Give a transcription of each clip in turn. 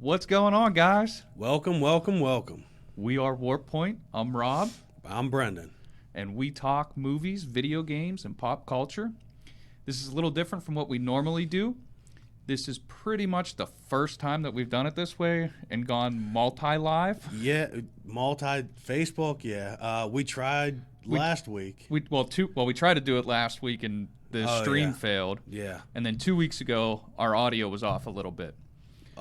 What's going on, guys? Welcome, welcome, welcome. We are Warp Point. I'm Rob. I'm Brendan. And we talk movies, video games, and pop culture. This is a little different from what we normally do. This is pretty much the first time that we've done it this way and gone multi-live. Yeah, multi-Facebook, yeah. We tried last week. We tried to do it last week and the stream failed. Yeah. And then 2 weeks ago, our audio was off a little bit.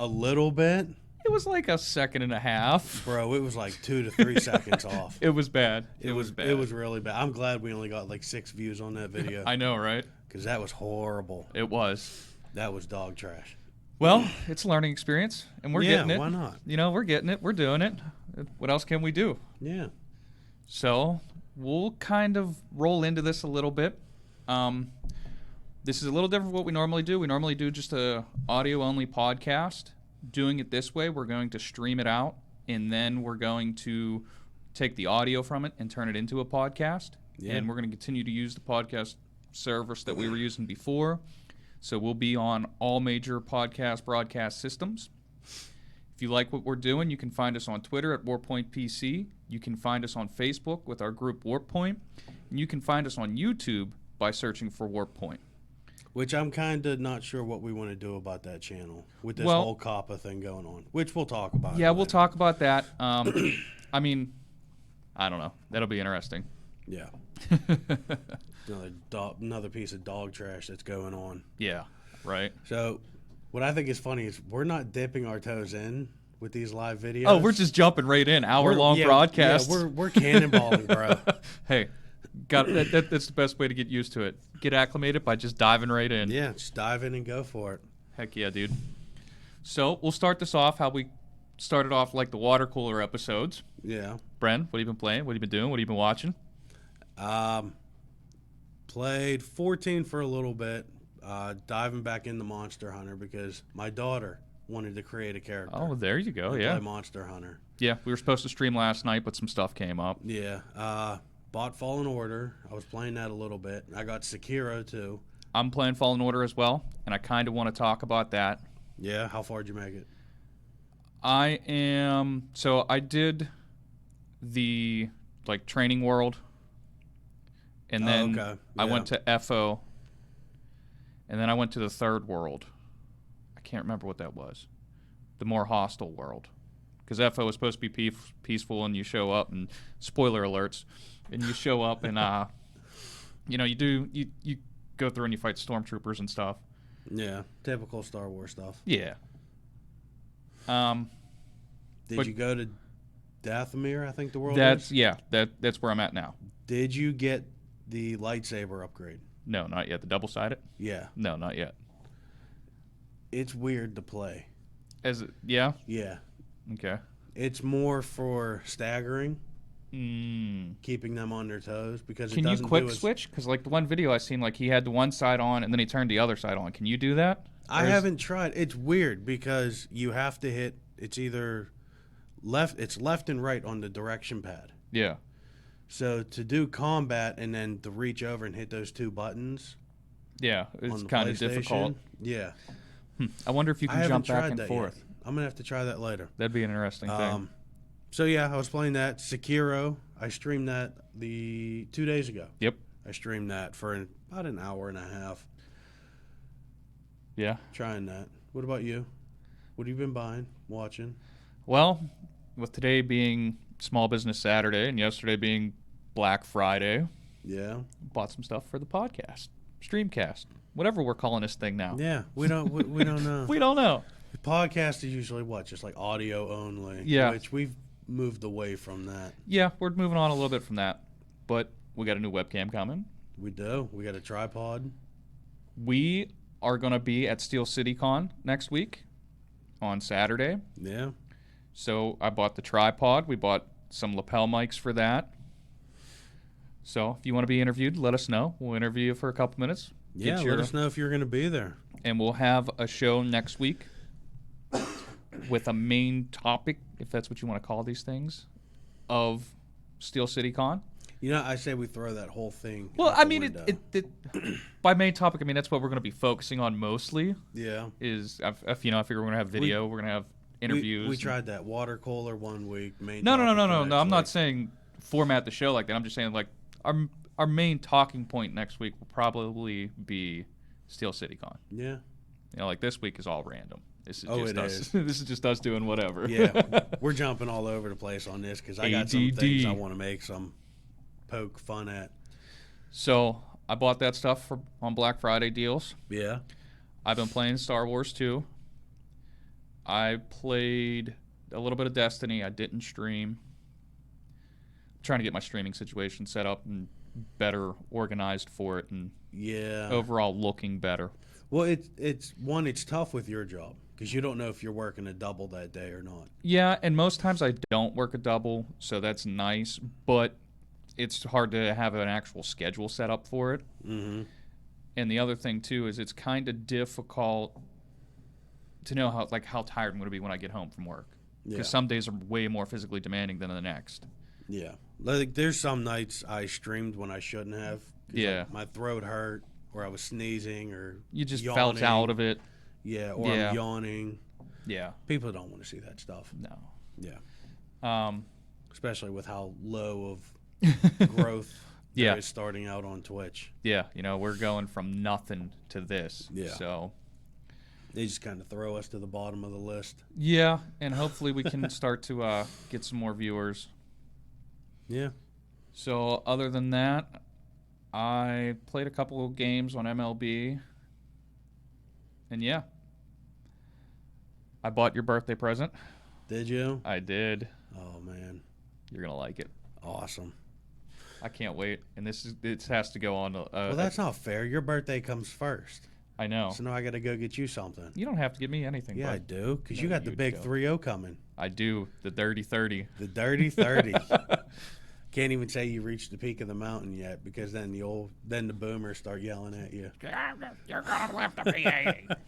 A little bit? It was like a second and a half. Bro, it was like 2 to 3 seconds off. It was bad. It was bad. It was really bad. I'm glad we only got like 6 views on that video. I know, right? Because that was horrible. It was. That was dog trash. Well, it's a learning experience, and we're getting it. Yeah, why not? You know, we're getting it. We're doing it. What else can we do? Yeah. So we'll kind of roll into this a little bit. This is a little different from what we normally do. We normally do just a audio-only podcast. Doing it this way, we're going to stream it out, and then we're going to take the audio from it and turn it into a podcast. Yeah. And we're going to continue to use the podcast service that we were using before. So we'll be on all major podcast broadcast systems. If you like what we're doing, you can find us on Twitter at WarPointPC. You can find us on Facebook with our group WarpPoint. And you can find us on YouTube by searching for WarpPoint. Which I'm kind of not sure what we want to do about that channel with this whole COPPA thing going on, which we'll talk about. Yeah, we'll talk about that. I mean, I don't know. That'll be interesting. Yeah. Another piece of dog trash that's going on. Yeah, right. So what I think is funny is we're not dipping our toes in with these live videos. Oh, we're just jumping right in. Hour-long broadcast. Yeah, we're cannonballing, bro. Hey, that's the best way to get used to it. Get acclimated by just diving right in. Yeah, just dive in and go for it. Heck yeah, dude. So we'll start this off how we started off like the water cooler episodes. Yeah. Bren, what have you been playing? What have you been doing? What have you been watching? Played 14 for a little bit. Diving back into Monster Hunter because my daughter wanted to create a character. Oh, there you go. Yeah. Play Monster Hunter. Yeah, we were supposed to stream last night, but some stuff came up. Yeah. Bought Fallen Order. I was playing that a little bit. I got Sekiro too. I'm playing Fallen Order as well, and I kind of want to talk about that. Yeah, how far did you make it? I did the training world, and then okay. Yeah. I went to FO, and then I went to the third world. I can't remember what that was. The more hostile world. Because FO is supposed to be peaceful, and you show up, and spoiler alerts, and you show up, and you go through and you fight stormtroopers and stuff. Yeah, typical Star Wars stuff. Yeah. Did you go to Dathomir? I think the world. That's where I'm at now. Did you get the lightsaber upgrade? No, not yet. The double-sided? Yeah. No, not yet. It's weird to play. Yeah? Yeah. Okay. It's more for staggering, keeping them on their toes because can you quick switch? Because the one video I seen, he had the one side on and then he turned the other side on. Can you do that? I haven't tried. It's weird because you have to hit. It's either left. It's left and right on the direction pad. Yeah. So to do combat and then to reach over and hit those 2 buttons. Yeah, it's kind of difficult. Yeah. I wonder if you can jump back and forth. Yet. I'm going to have to try that later. That'd be an interesting thing. So, yeah, I was playing that. Sekiro, I streamed that 2 days ago. Yep. I streamed that for about an hour and a half. Yeah. Trying that. What about you? What have you been buying, watching? Well, with today being Small Business Saturday and yesterday being Black Friday. Yeah. Bought some stuff for the podcast. Streamcast. Whatever we're calling this thing now. Yeah, we don't know. We don't know. The podcast is usually just audio only. Yeah. Which we've moved away from that. Yeah, we're moving on a little bit from that. But we got a new webcam coming. We do. We got a tripod. We are going to be at Steel City Con next week on Saturday. Yeah. So I bought the tripod. We bought some lapel mics for that. So if you want to be interviewed, let us know. We'll interview you for a couple minutes. Yeah, let us know if you're going to be there. And we'll have a show next week with a main topic, if that's what you want to call these things, of Steel City Con. You know, I say we throw that whole thing. Well, I mean, by main topic, I mean that's what we're going to be focusing on mostly. Yeah. Is if I figure we're going to have video, we're going to have interviews. We tried that water cooler one week. Main No. topic the I'm next not week. saying format the show like that. I'm just saying like our main talking point next week will probably be Steel City Con. Yeah. You know, like this week is all random. This is Oh, just it us. is. This is just us doing whatever. Yeah, we're jumping all over the place on this because I got some ADD. things I want to make some poke fun at. So I bought that stuff on Black Friday deals. Yeah. I've been playing Star Wars 2. I played a little bit of Destiny. I didn't stream. I'm trying to get my streaming situation set up and better organized for it and Yeah. overall looking better. Well, it's tough with your job because you don't know if you're working a double that day or not. Yeah, and most times I don't work a double, so that's nice, but it's hard to have an actual schedule set up for it. Mm-hmm. And the other thing too is it's kind of difficult to know how tired I'm going to be when I get home from work. Because Yeah. some days are way more physically demanding than the next. Yeah. Like there's some nights I streamed when I shouldn't have. 'Cause, Yeah. like, my throat hurt, or I was sneezing, or You just yawning. felt out of it. Yeah, or Yeah. I'm yawning. Yeah. People don't want to see that stuff. No. Yeah. Especially with how low of growth Yeah. there is starting out on Twitch. Yeah. You know, we're going from nothing to this. Yeah. So. They just kind of throw us to the bottom of the list. Yeah, and hopefully we can start to get some more viewers. Yeah. So other than that, I played a couple of games on MLB. And yeah. I bought your birthday present. Did you? I did. Oh, man. You're going to like it. Awesome. I can't wait. And this has to go on. Well, that's not fair. Your birthday comes first. I know. So now I got to go get you something. You don't have to give me anything. Yeah, I bud. do, because No, you got the you big go. 3-0 coming. I do. The dirty 30. The dirty 30. Can't even say you reached the peak of the mountain yet, because then the boomers start yelling at you. You're going to left the PA.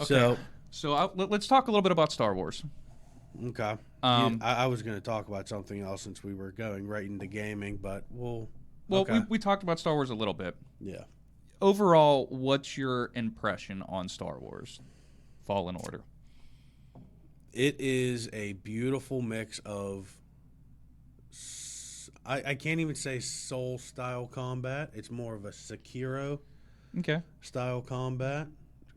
So, let's talk a little bit about Star Wars. okay. I was going to talk about something else since we were going right into gaming, but Well, okay. we talked about Star Wars a little bit. Yeah. Overall, what's your impression on Star Wars Fallen Order? It is a beautiful mix of, I can't even say Soul-style combat. It's more of a Sekiro-style Okay. combat.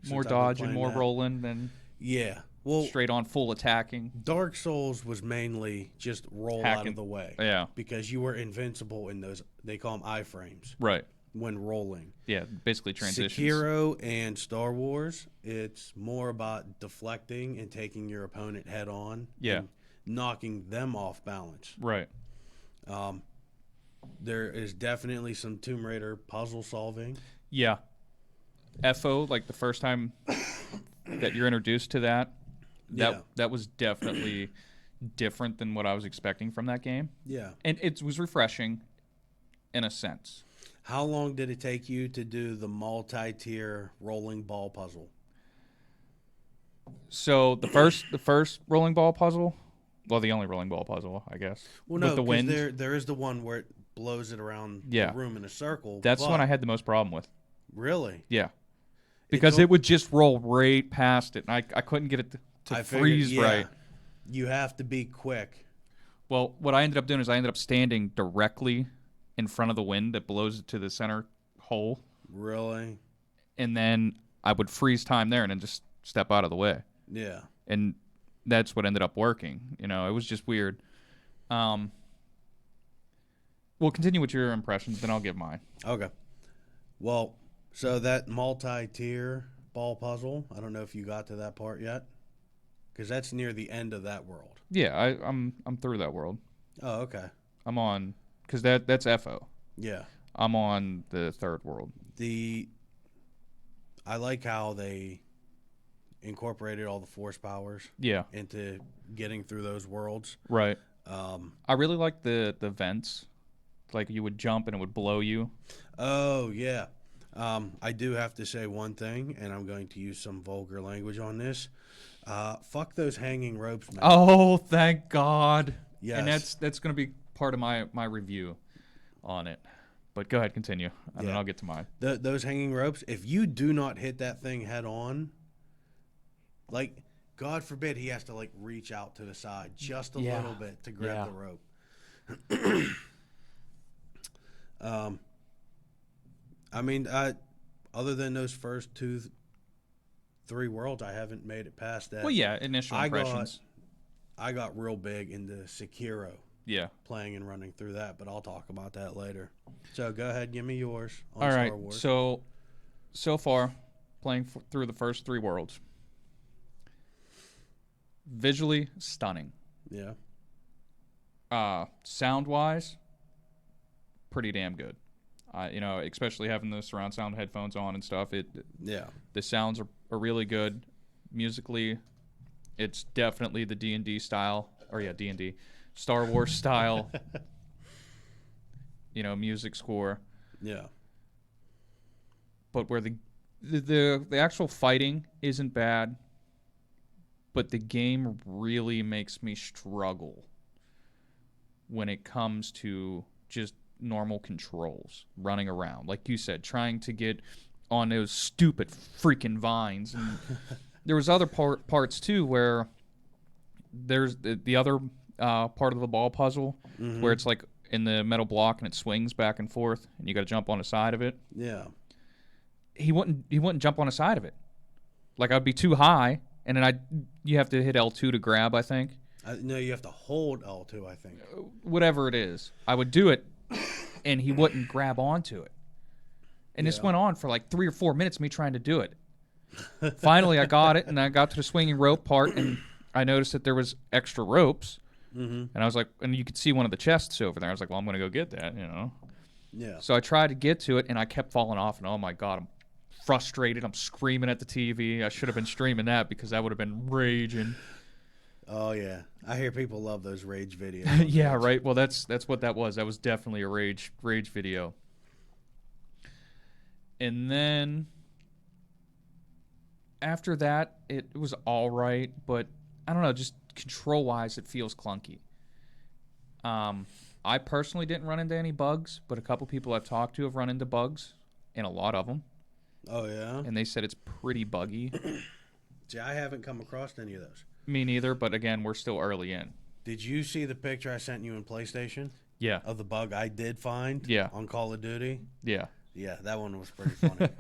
More since I've been dodging, playing more that. rolling than Yeah. Well, straight on full attacking. Dark Souls was mainly just roll out Hacking. of the way. Yeah. Because you were invincible in those, they call them iframes, Right. when rolling. Yeah, basically transitions. Sekiro and Star Wars, it's more about deflecting and taking your opponent head on. Yeah. And knocking them off balance. Right. There is definitely some Tomb Raider puzzle solving. Yeah. FO, like the first time that you're introduced to that that was definitely different than what I was expecting from that game. Yeah. And it was refreshing in a sense. How long did it take you to do the multi-tier rolling ball puzzle? So the first rolling ball puzzle, well, the only rolling ball puzzle, I guess. Well, with no, the wind. there is the one where it blows it around Yeah. the room in a circle. That's the one but- I had the most problem with. Really? Yeah. Because it would just roll right past it, and I couldn't get it to I figured, freeze yeah, right. You have to be quick. Well, what I ended up doing is I ended up standing directly in front of the wind that blows it to the center hole, Really? and then I would freeze time there and then just step out of the way. Yeah. And that's what ended up working. You know, it was just weird. We'll continue with your impressions, then I'll give mine. Okay. Well, so that multi-tier ball puzzle, I don't know if you got to that part yet, because that's near the end of that world. Yeah, I'm through that world. Oh, okay. I'm on because that's FO. Yeah. I'm on the third world. I like how they incorporated all the force powers Yeah, into getting through those worlds. right. I really like the vents. Like you would jump and it would blow you. Oh, yeah. I do have to say one thing, and I'm going to use some vulgar language on this. Fuck those hanging ropes, man. Oh, thank God. Yes. And that's going to be part of my review on it. But go ahead, continue, and then Yeah. I'll get to mine. Those hanging ropes, if you do not hit that thing head on, like, God forbid he has to like reach out to the side just a Yeah. little bit to grab Yeah. the rope. I mean, other than those first 2-3 worlds, I haven't made it past that. Well, yeah, initial impressions. I got real big into Sekiro, Yeah. playing and running through that, but I'll talk about that later. So go ahead, give me yours on All right. Star Wars. So far, playing through the first 3 worlds. Visually stunning. Yeah. Sound wise, pretty damn good. Especially having the surround sound headphones on and stuff. Yeah. The sounds are really good. Musically, it's definitely the D&D style, or D&D, Star Wars style. Music score. Yeah. But where the actual fighting isn't bad, but the game really makes me struggle when it comes to just normal controls, running around. Like you said, trying to get on those stupid freaking vines. And there was other parts, too, where there's the other part of the ball puzzle where it's like in the metal block and it swings back and forth, and you got to jump on the side of it. Yeah. He wouldn't jump on the side of it. Like, I'd be too high, and then you have to hit L2 to grab, I think. No, you have to hold L2, I think. Whatever it is. I would do it, and he wouldn't grab onto it. And this went on for like 3 or 4 minutes, me trying to do it. Finally, I got it, and I got to the swinging rope part, and I noticed that there was extra ropes. And I was like, and you could see one of the chests over there. I was like, well, I'm going to go get that, Yeah. So I tried to get to it, and I kept falling off, and oh my God, I'm frustrated. I'm screaming at the TV. I should have been streaming that because I would have been raging. Oh, yeah. I hear people love those rage videos. Yeah, right. Well, that's what that was. That was definitely a rage video. And then after that, it was all right, but I don't know, just control-wise, it feels clunky. I personally didn't run into any bugs, but a couple people I've talked to have run into bugs, and a lot of them. Oh, yeah? And they said it's pretty buggy. See, I haven't come across any of those. Me neither, but again, we're still early in. Did you see the picture I sent you in PlayStation? Yeah. Of the bug I did find? Yeah. On Call of Duty? Yeah. Yeah, that one was pretty funny.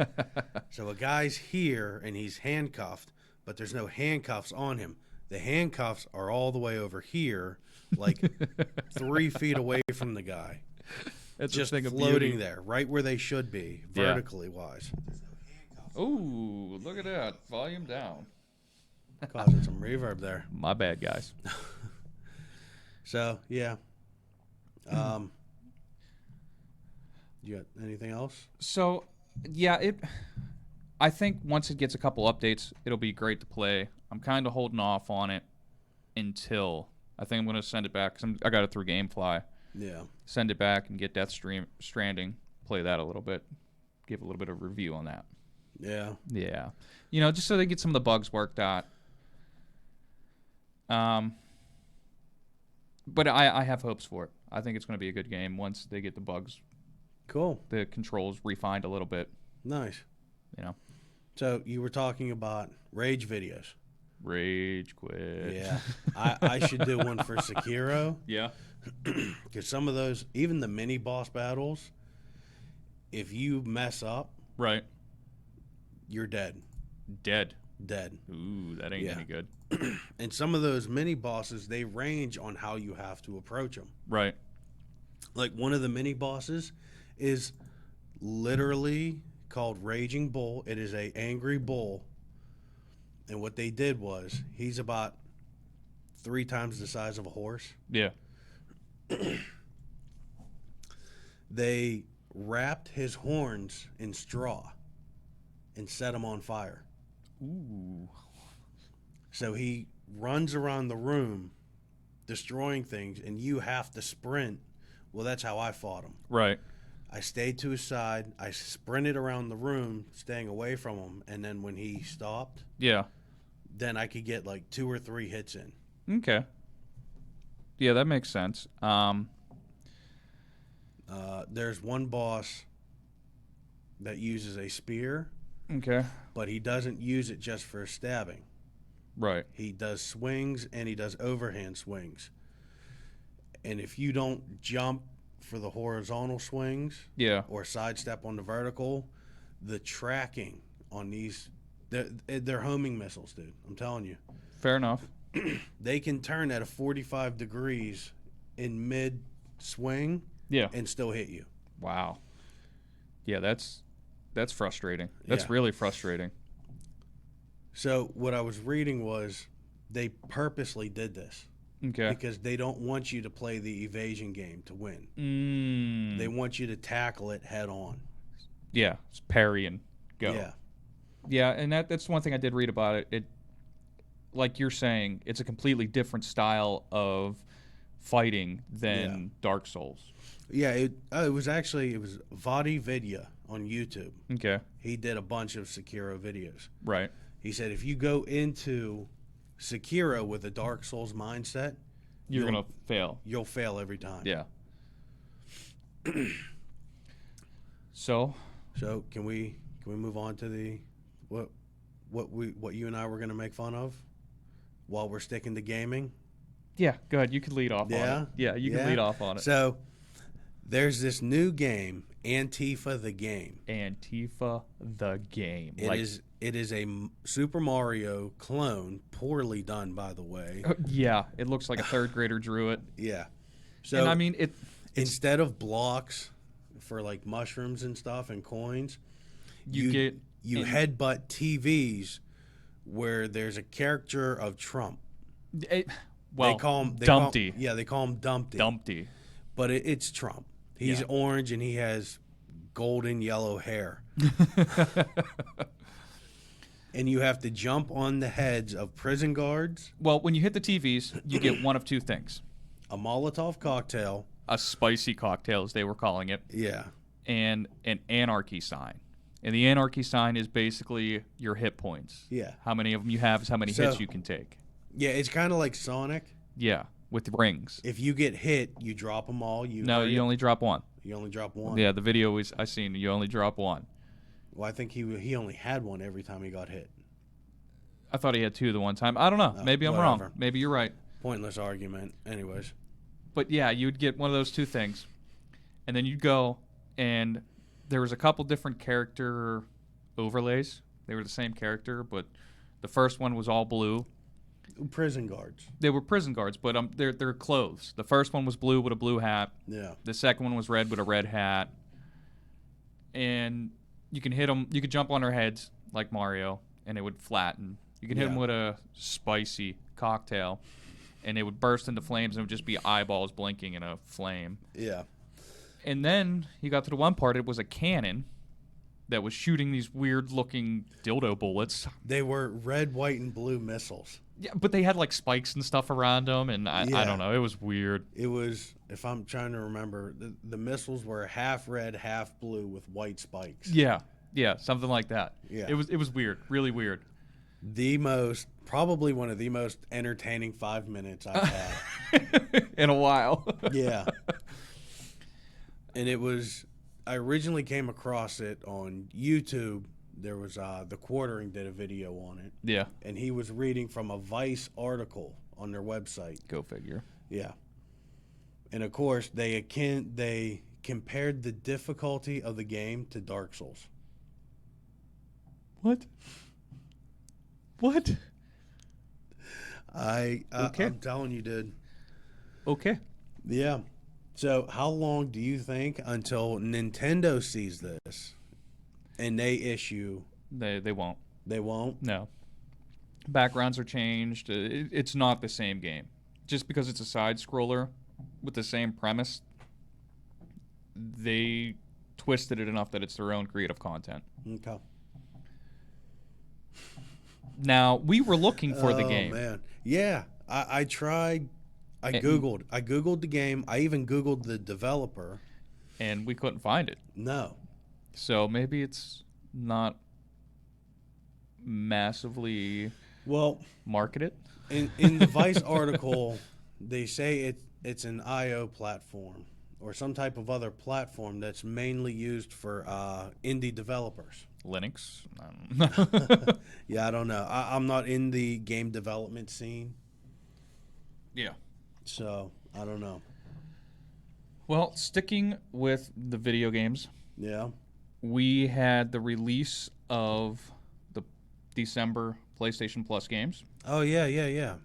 So a guy's here, and he's handcuffed, but there's no handcuffs on him. The handcuffs are all the way over here, like 3 feet away from the guy. That's just a thing floating of beauty. there, right where they should be, vertically wise. Ooh, look at that. Volume down. Causing some reverb there. My bad, guys. So, yeah. You got anything else? So, yeah, I think once it gets a couple updates, it'll be great to play. I'm kind of holding off on it until I think I'm going to send it back. Cause I got it through GameFly. Yeah. Send it back and get Death Stranding. Play that a little bit. Give a little bit of review on that. Yeah. Yeah. Just so they get some of the bugs worked out. But I have hopes for it. I think it's going to be a good game once they get the bugs, Cool. the controls refined a little bit. Nice. You know, So you were talking about rage videos. rage quit. Yeah. I should do one for Sekiro. Yeah. Because some of those, even the mini boss battles, if you mess up, Right. you're dead. Dead. Dead. Ooh, that ain't Yeah. any good. And some of those mini bosses, they range on how you have to approach them. Right. Like one of the mini bosses is literally called Raging Bull. It is a angry bull. And what they did was, he's about 3 times the size of a horse. Yeah. They wrapped his horns in straw and set him on fire. Ooh. So he runs around the room destroying things, and you have to sprint. Well, that's how I fought him. Right. I stayed to his side. I sprinted around the room, staying away from him. And then when he stopped, Yeah. then I could get like 2 or 3 hits in. Okay. Yeah, that makes sense. There's one boss that uses a spear, Okay. but he doesn't use it just for stabbing. Right. He does swings and he does overhand swings. And if you don't jump for the horizontal swings Yeah. or sidestep on the vertical, the tracking on these, they're homing missiles, dude. I'm telling you. Fair enough. They can turn at a 45 degrees in mid swing Yeah. and still hit you. Wow. Yeah, that's frustrating. That's Yeah. really frustrating. So what I was reading was they purposely did this Okay. because they don't want you to play the evasion game to win. They Mm. want you to tackle it head on. Yeah. It's parry and go. Yeah. Yeah, and that's one thing I did read about it. It, like you're saying, it's a completely different style of fighting than Dark Souls. Yeah, it was Vadi Vidya on YouTube. Okay. He did a bunch of Sekiro videos. Right. He said if you go into Sekiro with a Dark Souls mindset, You're gonna fail. you'll fail every time. Yeah. So. So can we move on to the what you and I were going to make fun of while we're sticking to gaming? Yeah. Go ahead. You can lead off on Yeah? it. Yeah. You can lead off on it. So there's this new game, Antifa the Game. Antifa the game. It is a Super Mario clone, poorly done, by the way. Yeah. It looks like a third grader drew it. Yeah. So And I mean instead of blocks for like mushrooms and stuff and coins, you headbutt TVs where there's a caricature of Trump. Well, they call him Dumpty. They call him Dumpty. Dumpty. But it's Trump. He's orange and he has golden yellow hair. And you have to jump on the heads of prison guards. Well, when you hit the TVs, you get one of two things: A Molotov cocktail. a spicy cocktail, as they were calling it, Yeah. and an anarchy sign. And the anarchy sign is basically your hit points. Yeah. How many of them you have is how many hits you can take. Yeah, it's kind of like Sonic. Yeah, with rings. If you get hit, you drop them all. You only drop one. You only drop one. Yeah, the video I seen, you only drop one. Well, I think he only had one every time he got hit. I thought he had two the one time. I don't know. Maybe I'm wrong. Maybe you're right. Pointless argument. Anyways. But yeah, you'd get one of those two things. And then you'd go, and there was a couple different character overlays. They were the same character, but the first one was all blue. Prison guards. They were prison guards, but they're clothes. The first one was blue with a blue hat. Yeah. The second one was red with a red hat. And you can hit them. You could jump on their heads like Mario, and it would flatten. You can hit them with a spicy cocktail, and it would burst into flames, and it would just be eyeballs blinking in a flame. Yeah. And then you got to the one part. It was a cannon that was shooting these weird-looking dildo bullets. They were red, white, and blue missiles. Yeah, but they had like spikes and stuff around them, and I don't know. It was weird. It was, if I'm trying to remember, the missiles were half red, half blue with white spikes. Yeah, something like that. Yeah. It was weird, really weird. Probably one of the most entertaining 5 minutes I've had. In a while. Yeah. And I originally came across it on YouTube. There was The Quartering did a video on it. Yeah. And he was reading from a Vice article on their website. Go figure. Yeah. And of course, they compared the difficulty of the game to Dark Souls. What? What? Okay. I'm telling you, dude. Okay. Yeah. So how long do you think until Nintendo sees this and they issue? They won't. They won't? No. Backgrounds are changed. It's not the same game. Just because it's a side scroller with the same premise, they twisted it enough that it's their own creative content. Okay. Now, we were looking for the game. Oh, man. Yeah. I tried. I Googled the game. I even Googled the developer. And we couldn't find it. No. So maybe it's not massively marketed. In the Vice article, they say it's an IO platform or some type of other platform that's mainly used for indie developers. Linux. I don't know. Yeah, I don't know. I'm not in the game development scene, Yeah. so I don't know. Well, sticking with the video games, Yeah. we had the release of the December PlayStation Plus games. Oh, yeah.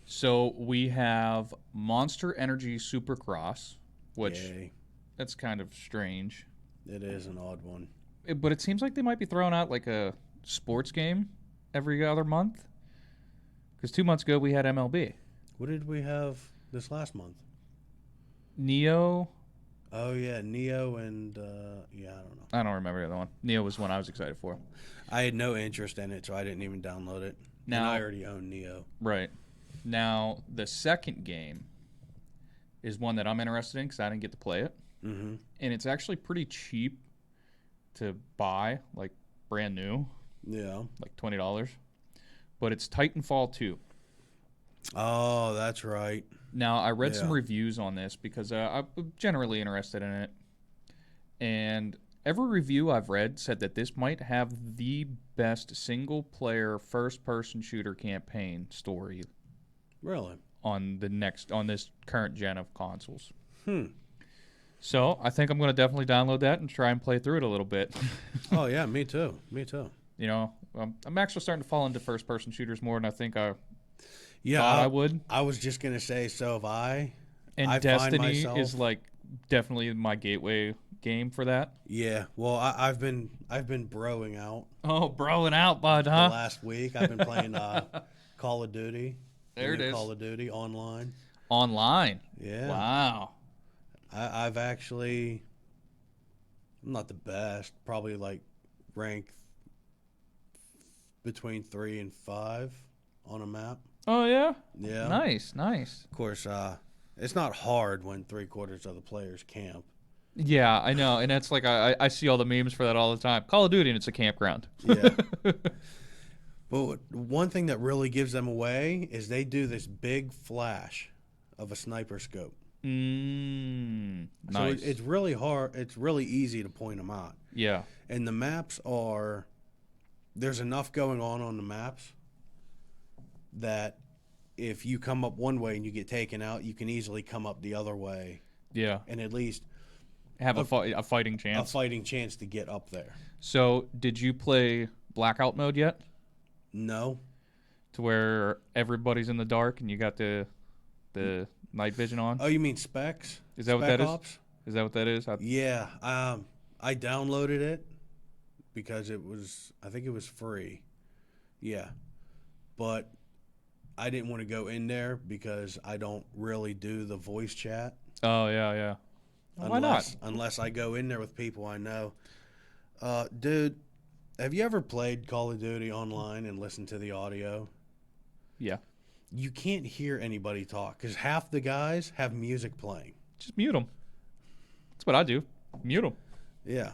So we have Monster Energy Supercross, which Yay. that's kind of strange. It is an odd one. But it seems like they might be throwing out like a sports game every other month. Because 2 months ago we had MLB. What did we have this last month? Neo. Oh, yeah, Neo and, I don't know. I don't remember the other one. Neo was one I was excited for. I had no interest in it, so I didn't even download it. Now, and I already own Neo. Right. Now, the second game is one that I'm interested in because I didn't get to play it. Mm-hmm. And it's actually pretty cheap to buy, like brand new, Yeah. like $20. But it's Titanfall 2. Oh, that's right. Now, I read some Yeah. reviews on this because I'm generally interested in it. And every review I've read said that this might have the best single-player first-person shooter campaign story Really? on this current gen of consoles. Hmm. So I think I'm going to definitely download that and try and play through it a little bit. Oh, yeah, me too. Me too. You know, I'm actually starting to fall into first-person shooters more than I think I Yeah, thought I would. I was just going to say, so have I. And I find Destiny myself- is like definitely my gateway game for that. Yeah, well, I've been broing out Oh, broing out, bud, the huh? last week. I've been playing Call of Duty. There the it new is. Call of Duty online. Online. Yeah. Wow. I've actually, I'm not the best, probably like ranked between 3 and 5 on a map. Oh, yeah? Yeah. Nice, nice. Of course, it's not hard when 3/4 of the players camp. Yeah, I know. And that's like, I see all the memes for that all the time. Call of Duty and it's a campground. Yeah. But one thing that really gives them away is they do this big flash of a sniper scope. Nice. So it's really hard. It's really easy to point them out. Yeah. And the maps are, there's enough going on the maps that if you come up one way and you get taken out, you can easily come up the other way Yeah. and at least Have a fighting a chance. fighting chance to get up there. So, did you play blackout mode yet? No. To where everybody's in the dark and you got the night vision on? Oh, you mean Specs? Is that what Spec that is? Ops? Is that what that is? Yeah. I downloaded it because I think it was free. Yeah. But I didn't want to go in there because I don't really do the voice chat. Oh, yeah. Why not? Unless I go in there with people I know. Dude, have you ever played Call of Duty online and listened to the audio? Yeah. You can't hear anybody talk because half the guys have music playing. Just mute them. That's what I do. Mute them. Yeah.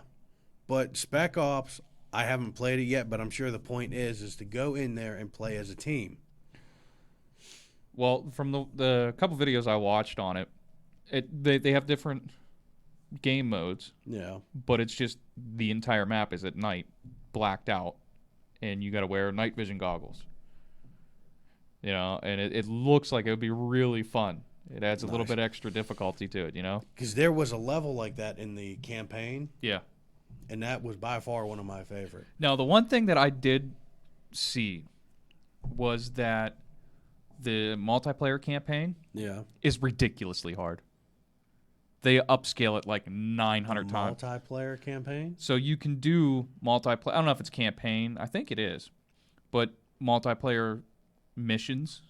But Spec Ops, I haven't played it yet, but I'm sure the point is to go in there and play as a team. Well, from the couple videos I watched on it, they have different game modes, Yeah. but it's just the entire map is at night, blacked out, and you got to wear night vision goggles. You know, and it looks like it would be really fun. It adds a little Nice. bit extra difficulty to it, you know? Because there was a level like that in the campaign, Yeah. and that was by far one of my favorite. Now, the one thing that I did see was that the multiplayer campaign Yeah. is ridiculously hard. They upscale it like 900 times. Multiplayer campaign? So you can do multiplayer. I don't know if it's campaign. I think it is. But multiplayer missions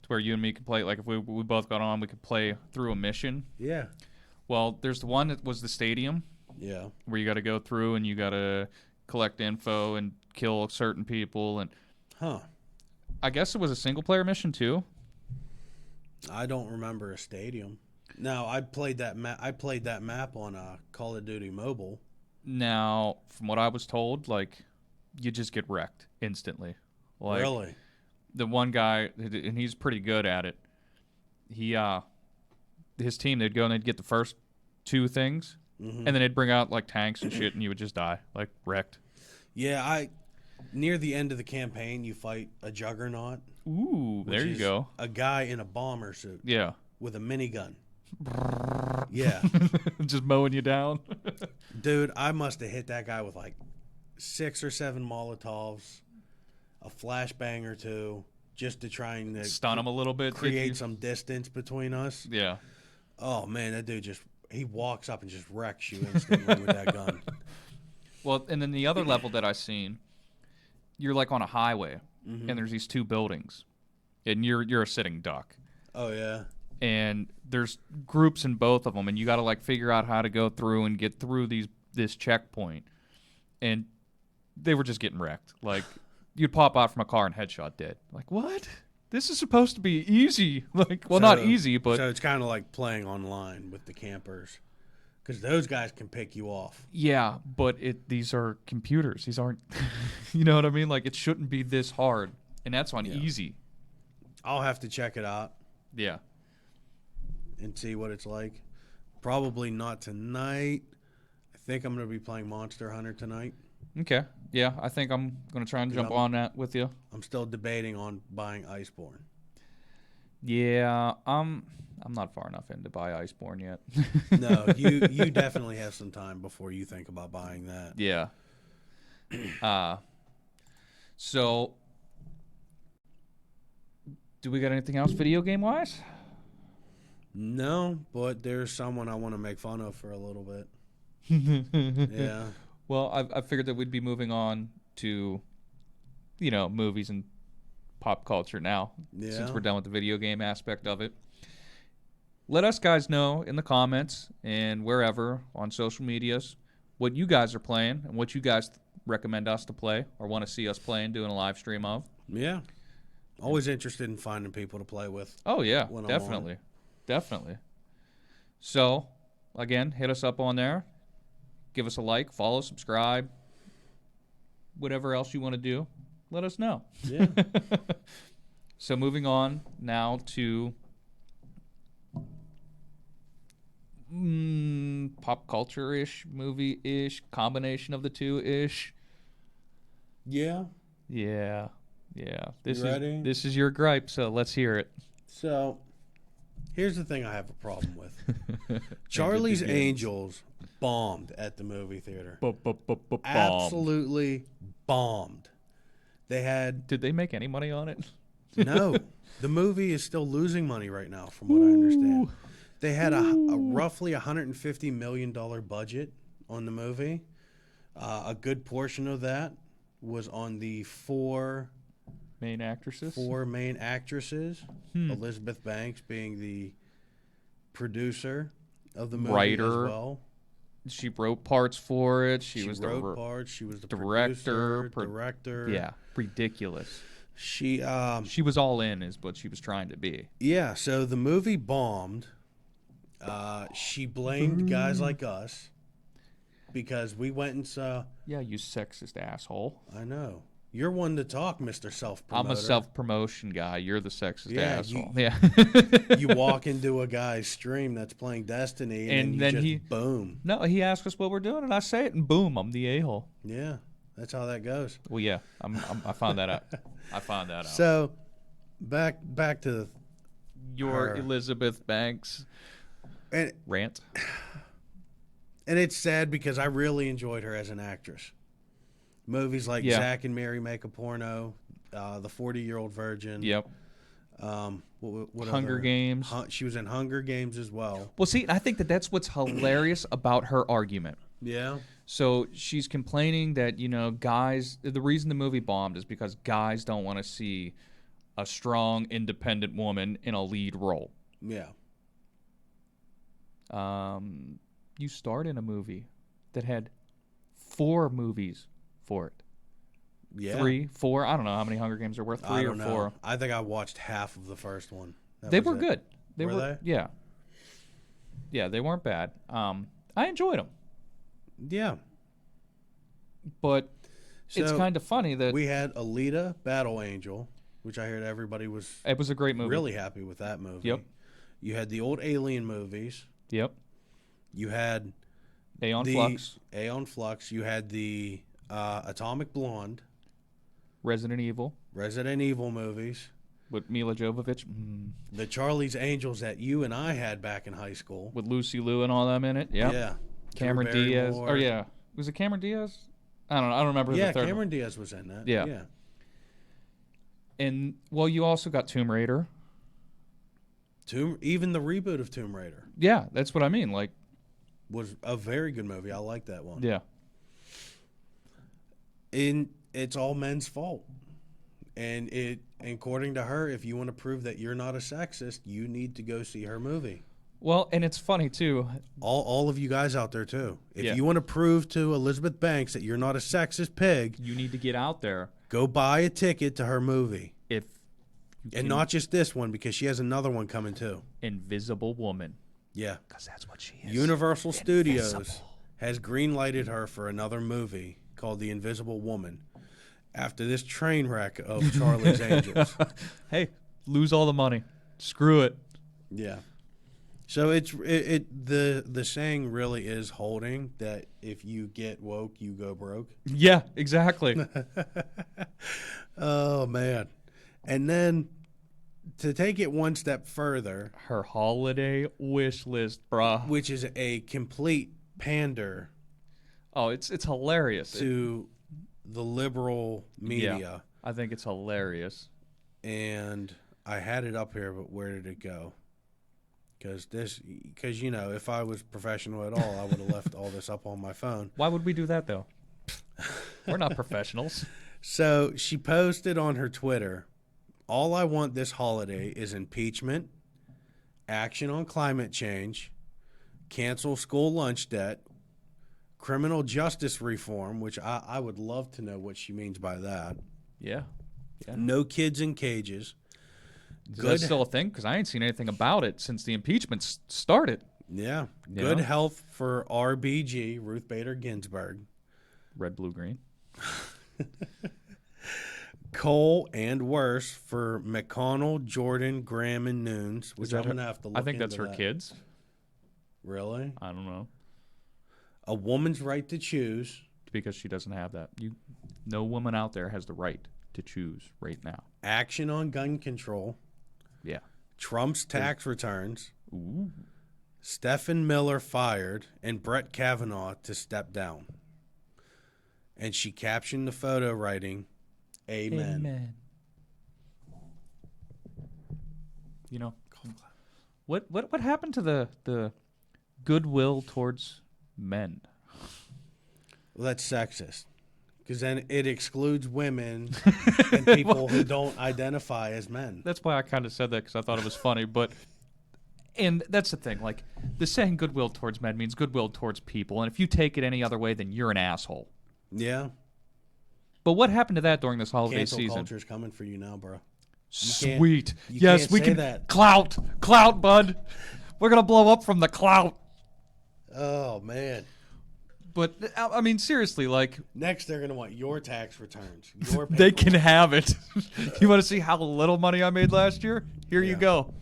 to where you and me could play. Like if we both got on, we could play through a mission. Yeah. Well, there's the one that was the stadium Yeah. where you got to go through and you got to collect info and kill certain people. And Huh. I guess it was a single player mission too. I don't remember a stadium. No, I played that map on Call of Duty Mobile. Now, from what I was told, like you just get wrecked instantly. Like, Really? the one guy, and he's pretty good at it. He, his team, they'd go and they'd get the first 2 things, and then they'd bring out like tanks and shit, and you would just die, like wrecked. Yeah, near the end of the campaign, you fight a juggernaut. Ooh, there you go. A guy in a bomber suit. Yeah. With a minigun. Yeah. Just mowing you down. Dude, I must have hit that guy with like 6 or 7 Molotovs, a flashbang or 2, just to try and stun him a little bit. Create some distance between us. Yeah. Oh, man, that dude he walks up and just wrecks you instantly with that gun. Well, and then the other level that I seen, you're like on a highway, and there's these 2 buildings, and you're a sitting duck. Oh, yeah. And there's groups in both of them, and you got to like figure out how to go through and get through this checkpoint. And they were just getting wrecked. Like, you'd pop out from a car and headshot dead. Like, what? This is supposed to be easy. Like, well, not easy, but so it's kind of like playing online with the campers, because those guys can pick you off. Yeah, but these are computers. These aren't. You know what I mean? Like, it shouldn't be this hard, and that's on easy. I'll have to check it out. Yeah. And see what it's like. Probably not tonight. I think I'm going to be playing Monster Hunter tonight. Okay. Yeah, I think I'm going to try and jump on that with you. I'm still debating on buying Iceborne. Yeah, I'm not far enough in to buy Iceborne yet. No, you definitely have some time before you think about buying that. Yeah. So, do we got anything else video game wise? No, but there's someone I want to make fun of for a little bit. Yeah. Well, I figured that we'd be moving on to, movies and pop culture now, since we're done with the video game aspect of it. Let us guys know in the comments and wherever on social medias what you guys are playing and what you guys recommend us to play or want to see us playing, doing a live stream of. Yeah. Always interested in finding people to play with. Oh, yeah, definitely. Definitely. So, again, hit us up on there. Give us a like, follow, subscribe. Whatever else you want to do, let us know. Yeah. So, moving on now to pop culture-ish, movie-ish, combination of the two-ish. Yeah. Yeah. This ready? This is your gripe, so let's hear it. So, here's the thing I have a problem with. Charlie's Angels bombed at the movie theater. Absolutely bombed. Did they make any money on it? No. The movie is still losing money right now, from what I understand. They had a roughly $150 million budget on the movie. A good portion of that was on the 4 main actresses. Elizabeth Banks being the producer of the movie writer as well. She wrote parts for it. She wrote parts. She was the director. Director. Yeah, ridiculous. She was all in, is what she was trying to be. Yeah. So the movie bombed. She blamed guys like us because we went and saw. Yeah, you sexist asshole. I know. You're one to talk, Mr. Self-Promoter. I'm a self-promotion guy. You're the sexist asshole. You walk into a guy's stream that's playing Destiny, and then you just boom. No, he asked us what we're doing, and I say it, and boom, I'm the a-hole. Yeah, that's how that goes. Well, yeah, I found that out. I found that out. So, back to your Elizabeth Banks rant. And it's sad because I really enjoyed her as an actress. Movies like Zack and Mary Make a Porno, The 40-Year-Old Virgin. Yep. What Hunger Games. She was in Hunger Games as well. Well, see, I think that's what's hilarious about her argument. Yeah. So she's complaining that, guys, the reason the movie bombed is because guys don't want to see a strong, independent woman in a lead role. Yeah. You starred in a movie that had 4 movies for it. Yeah. 3, 4. I don't know how many Hunger Games there were. 3 or 4. I think I watched half of the first one. They were good. Were they? Yeah. Yeah, they weren't bad. I enjoyed them. Yeah. But it's kind of funny that we had Alita: Battle Angel, which I heard everybody was. It was a great movie. Really happy with that movie. Yep. You had the old Alien movies. Yep. You had Aeon Flux. Aeon Flux. You had the Atomic Blonde. Resident Evil. Resident Evil movies. With Mila Jovovich. The Charlie's Angels that you and I had back in high school. With Lucy Liu and all them in it. Yep. Yeah. Cameron Diaz. Oh, yeah. Was it Cameron Diaz? I don't know. I don't remember who the third Cameron Diaz was in that. Yeah. And, well, you also got Tomb Raider. Even the reboot of Tomb Raider. Yeah, that's what I mean. Like, was a very good movie. I like that one. Yeah. And it's all men's fault. And according to her, if you want to prove that you're not a sexist, you need to go see her movie. Well, and it's funny, too. All of you guys out there, too. If Yeah. you want to prove to Elizabeth Banks that you're not a sexist pig, You need to get out there. go buy a ticket to her movie. If you And not just this one, because she has another one coming, too. Invisible Woman. Yeah. Because that's what she is. Universal Studios has green-lighted her for another movie called The Invisible Woman after this train wreck of Charlie's Angels. Hey, lose all the money. Screw it. Yeah. So the saying really is holding that if you get woke, you go broke. Yeah, exactly. Oh, man. And then to take it one step further, Her holiday wish list, bruh. which is a complete pander Oh, it's hilarious. to the liberal media. Yeah, I think it's hilarious. And I had it up here, but where did it go? Because you know, if I was professional at all, I would have left all this up on my phone. Why would we do that, though? We're not professionals. So she posted on her Twitter, "All I want this holiday is impeachment, action on climate change, cancel school lunch debt, criminal justice reform," which I would love to know what she means by that. Yeah. No kids in cages. Is that still a thing? Because I ain't seen anything about it since the impeachment started. Yeah. You Good know? health for RBG, Ruth Bader Ginsburg. Red, blue, green. Coal and worse for McConnell, Jordan, Graham, and Nunes, which I'm going to have to look I think that's into her that. kids. Really? I don't know. A woman's right to choose. Because she doesn't have that. No woman out there has the right to choose right now. Action on gun control. Yeah. Trump's tax returns. Ooh. Stephen Miller fired. And Brett Kavanaugh to step down. And she captioned the photo writing, "Amen." Amen. You know, what happened to the goodwill towards men? Well, that's sexist. Because then it excludes women and people who don't identify as men. That's why I kind of said that, because I thought it was funny. And that's the thing. Like, the saying goodwill towards men means goodwill towards people. And if you take it any other way, then you're an asshole. Yeah. But what happened to that during this holiday Cancel season? culture's coming for you now, bro. Sweet. you Yes, can't we say can. that. Clout, bud. We're going to blow up from the clout. Oh, man. But, I mean, seriously, like, Next, they're going to want your tax returns. Your they paperwork. can have it. You want to see how little money I made last year? Here you Yeah. go.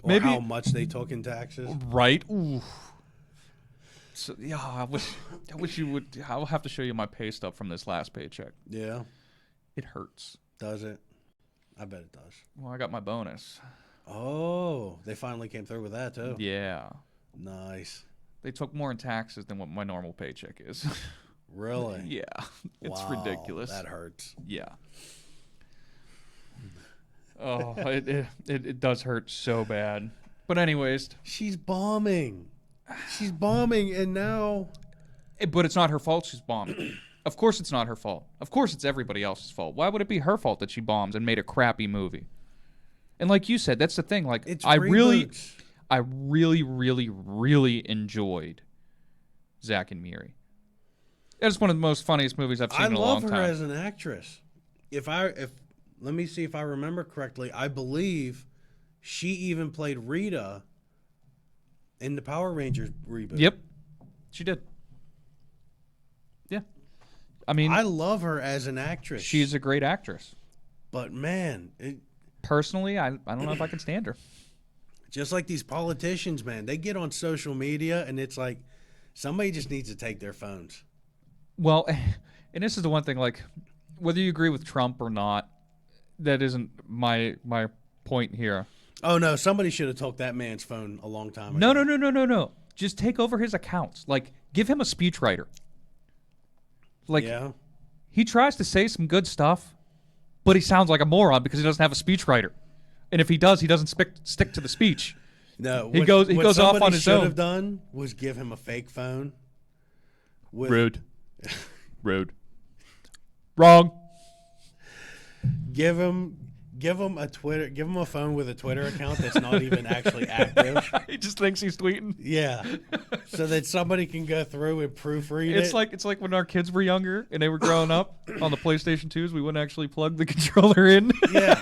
Or Maybe how much they took in taxes. right. Ooh. So yeah, I wish you would. I'll have to show you my pay stub from this last paycheck. Yeah. It hurts. Does it? I bet it does. Well, I got my bonus. Oh, they finally came through with that, too. Yeah, Nice. they took more in taxes than what my normal paycheck is. Really? Yeah, it's Wow, ridiculous. That hurts. Yeah. Oh, it does hurt so bad. But anyways, She's bombing. She's bombing, and now... but it's not her fault she's bombing. Of course it's not her fault. Of course it's everybody else's fault. Why would it be her fault that she bombs and made a crappy movie? And like you said, that's the thing. Like, It's I really, reboots. really enjoyed Zack and Miri. It's one of the most funniest movies I've seen in a long time. I love her as an actress. Let me see if I remember correctly. I believe she even played Rita in the Power Rangers reboot. Yep, she did. Yeah, I mean, I love her as an actress. she's a great actress. But man, Personally, I don't know if I can stand her. Just like these politicians, man, they get on social media and it's like somebody just needs to take their phones. Well, and this is the one thing, like, whether you agree with Trump or not, that isn't my point here. Oh, no, somebody should have took that man's phone a long time ago. No. Just take over his accounts. Like, give him a speechwriter. Like, Yeah. he tries to say some good stuff, but he sounds like a moron because he doesn't have a speechwriter. And if he does, he doesn't stick to the speech. No, He goes off on his own. What somebody should have done was give him a fake phone. Rude. Wrong. Give him a phone with a Twitter account that's not even actually active. He just thinks he's tweeting. Yeah, so that somebody can go through and proofread it. It's like when our kids were younger and they were growing up on the PlayStation 2s, we wouldn't actually plug the controller in. Yeah,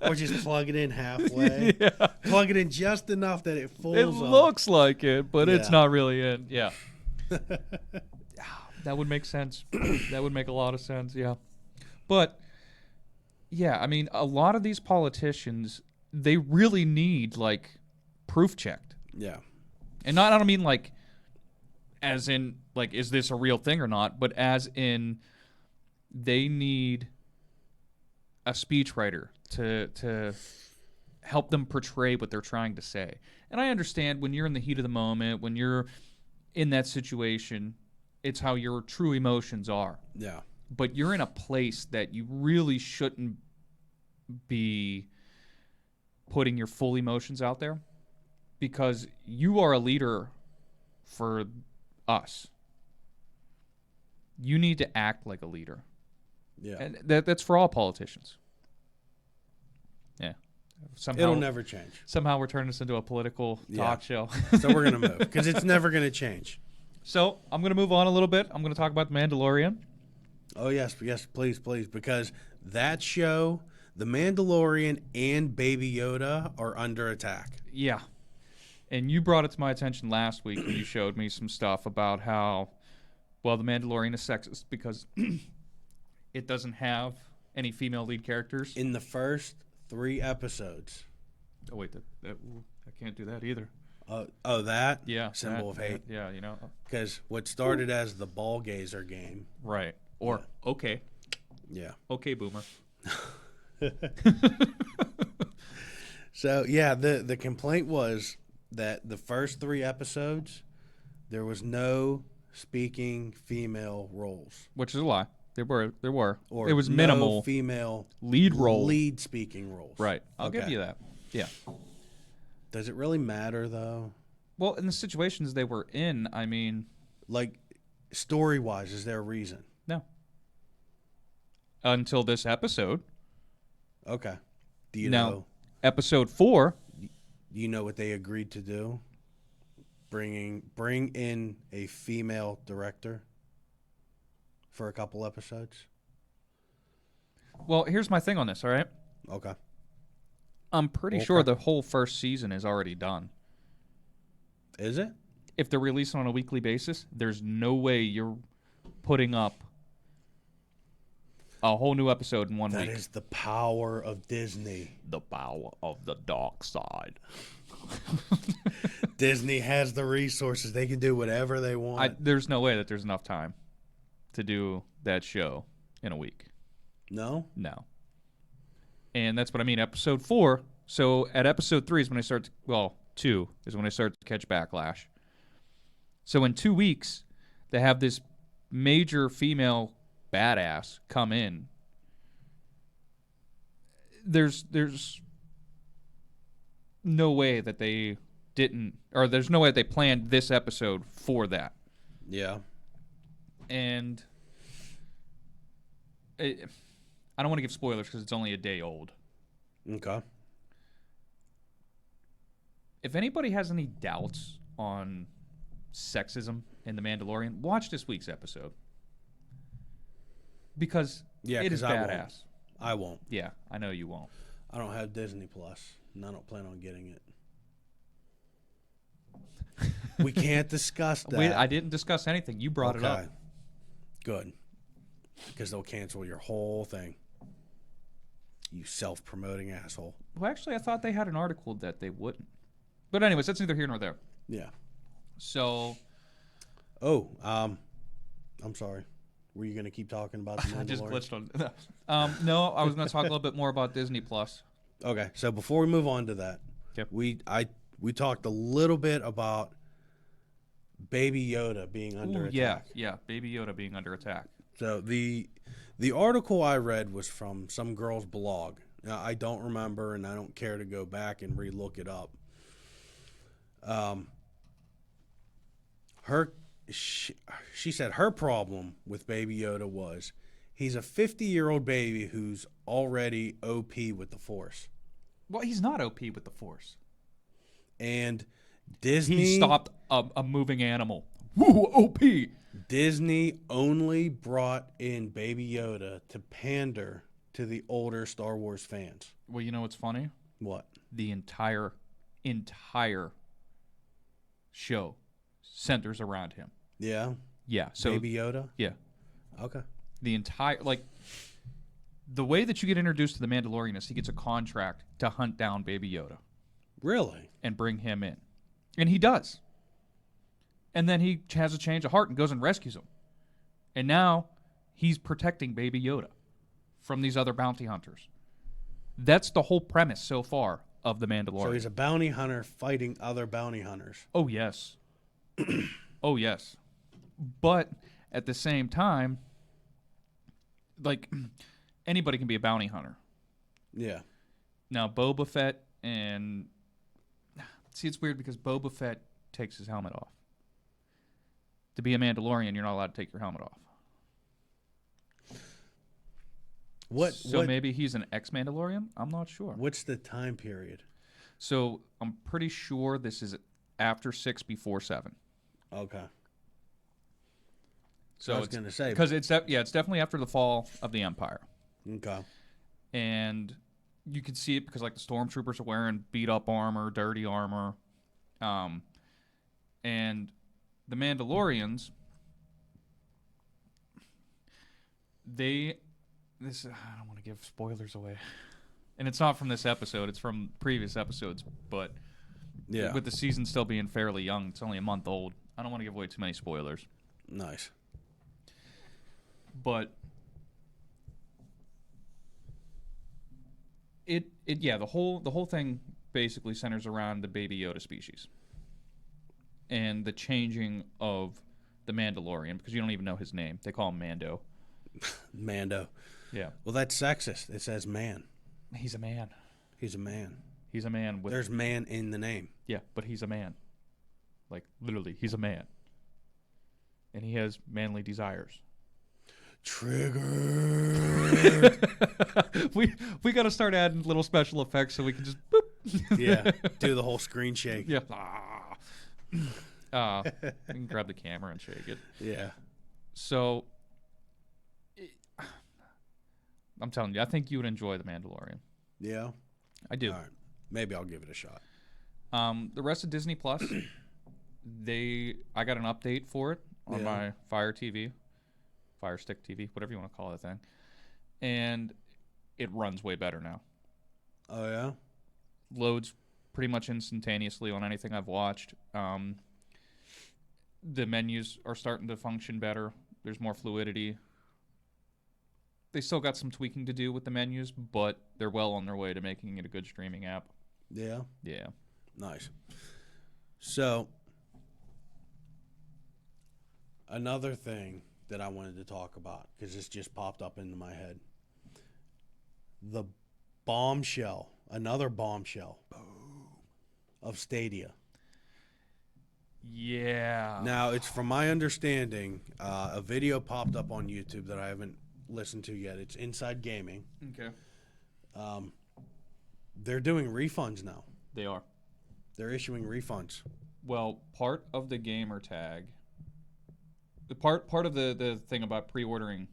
or just plug it in halfway. Yeah, plug it in just enough that it fools. It looks like it, but it's not really in. Yeah, that would make sense. That would make a lot of sense. Yeah, but. Yeah, I mean, a lot of these politicians, they really need, like, proof checked. Yeah. And I don't mean, like, as in, like, is this a real thing or not, but as in they need a speechwriter to help them portray what they're trying to say. And I understand when you're in the heat of the moment, when you're in that situation, it's how your true emotions are. Yeah. But you're in a place that you really shouldn't be putting your full emotions out there because you are a leader for us. You need to act like a leader. Yeah. And that's for all politicians. Yeah. It'll never change. Somehow we're turning this into a political talk show. So we're going to move because it's never going to change. So I'm going to move on a little bit. I'm going to talk about The Mandalorian. Oh, yes, please, because that show, The Mandalorian and Baby Yoda are under attack. Yeah. And you brought it to my attention last week when you showed me some stuff about how, well, The Mandalorian is sexist because it doesn't have any female lead characters. In the first 3 episodes. Oh, wait, I can't do that either. That? Yeah. Symbol of hate. Yeah, you know. Because what started as the ball gazer game. Right. Or, okay. Yeah. Okay, boomer. So, yeah, the complaint was that the first 3 episodes, there was no speaking female roles. Which is a lie. There were. Or it was minimal. No female lead speaking roles. Right. I'll give you that. Yeah. Does it really matter, though? Well, in the situations they were in, I mean... Like, story-wise, is there a reason? No. Until this episode. Okay. Do you now, know? Episode 4. Do you know what they agreed to do? Bring in a female director for a couple episodes? Well, here's my thing on this, all right? Okay. I'm pretty sure the whole first season is already done. Is it? If they're releasing on a weekly basis, there's no way you're putting up a whole new episode in 1 week. That is the power of Disney. The power of the dark side. Disney has the resources. They can do whatever they want. There's no way that there's enough time to do that show in a week. No? No. And that's what I mean. Episode 4. So at episode 3 is when I start to, 2 is when I start to catch backlash. So in 2 weeks, they have this major female badass come in. There's no way that they didn't, or there's no way they planned this episode for that. Yeah. And I don't want to give spoilers because it's only a day old. Okay. If anybody has any doubts on sexism in The Mandalorian, watch this week's episode. Because it is badass. I won't. Yeah, I know you won't. I don't have Disney Plus, and I don't plan on getting it. We can't discuss that. Wait, I didn't discuss anything. You brought it up. Good. Because they'll cancel your whole thing. You self-promoting asshole. Well, actually, I thought they had an article that they wouldn't. But anyways, that's neither here nor there. Yeah. So. Oh, I'm sorry. Were you going to keep talking about the Mandalorian? I just glitched on. No, I was going to talk a little bit more about Disney Plus. Okay, so before we move on to that, Yep. we talked a little bit about Baby Yoda being under attack. Yeah, Baby Yoda being under attack. So the article I read was from some girl's blog. Now, I don't remember, and I don't care to go back and re-look it up. She said her problem with Baby Yoda was he's a 50-year-old baby who's already OP with the Force. Well, he's not OP with the Force. And Disney... He stopped a moving animal. Woo, OP! Disney only brought in Baby Yoda to pander to the older Star Wars fans. Well, you know what's funny? What? The entire show centers around him. Yeah? Yeah. So Baby Yoda? Yeah. Okay. The entire, the way that you get introduced to the Mandalorian is he gets a contract to hunt down Baby Yoda. Really? And bring him in. And he does. And then he has a change of heart and goes and rescues him. And now he's protecting Baby Yoda from these other bounty hunters. That's the whole premise so far of the Mandalorian. So he's a bounty hunter fighting other bounty hunters. Oh, yes. Oh, yes. But at the same time, anybody can be a bounty hunter. Yeah. Now, Boba Fett and... See, it's weird because Boba Fett takes his helmet off. To be a Mandalorian, you're not allowed to take your helmet off. So maybe he's an ex-Mandalorian? I'm not sure. What's the time period? So I'm pretty sure this is after 6, before 7. Okay. So I was going to say. Because it's definitely after the fall of the Empire. Okay. And you can see it because the stormtroopers are wearing beat up armor, dirty armor. And the Mandalorians, I don't want to give spoilers away. And it's not from this episode, it's from previous episodes, but yeah, with the season still being fairly young, it's only a month old. I don't want to give away too many spoilers. Nice. But the whole thing basically centers around the Baby Yoda species and the changing of the Mandalorian, because you don't even know his name. They call him Mando. Mando. Yeah. Well, that's sexist. It says man. He's a man. He's a man. He's a man with... There's man in the name. Yeah, but he's a man. Literally, he's a man. And he has manly desires. Triggered. we got to start adding little special effects so we can just boop. Yeah, do the whole screen shake. Yeah. You can grab the camera and shake it. Yeah. So, I'm telling you, I think you would enjoy The Mandalorian. Yeah? I do. All right. Maybe I'll give it a shot. The rest of Disney Plus, I got an update for it on my Fire TV. Fire Stick TV, whatever you want to call that thing. And it runs way better now. Oh, yeah? Loads pretty much instantaneously on anything I've watched. The menus are starting to function better. There's more fluidity. They still got some tweaking to do with the menus, but they're well on their way to making it a good streaming app. Yeah? Yeah. Nice. So, another thing that I wanted to talk about, because this just popped up into my head. The bombshell, another bombshell of Stadia. Yeah. Now, it's from my understanding, a video popped up on YouTube that I haven't listened to yet. It's Inside Gaming. Okay. They're doing refunds now. They are. They're issuing refunds. Well, part of the gamer tag, the part of the thing about pre-ordering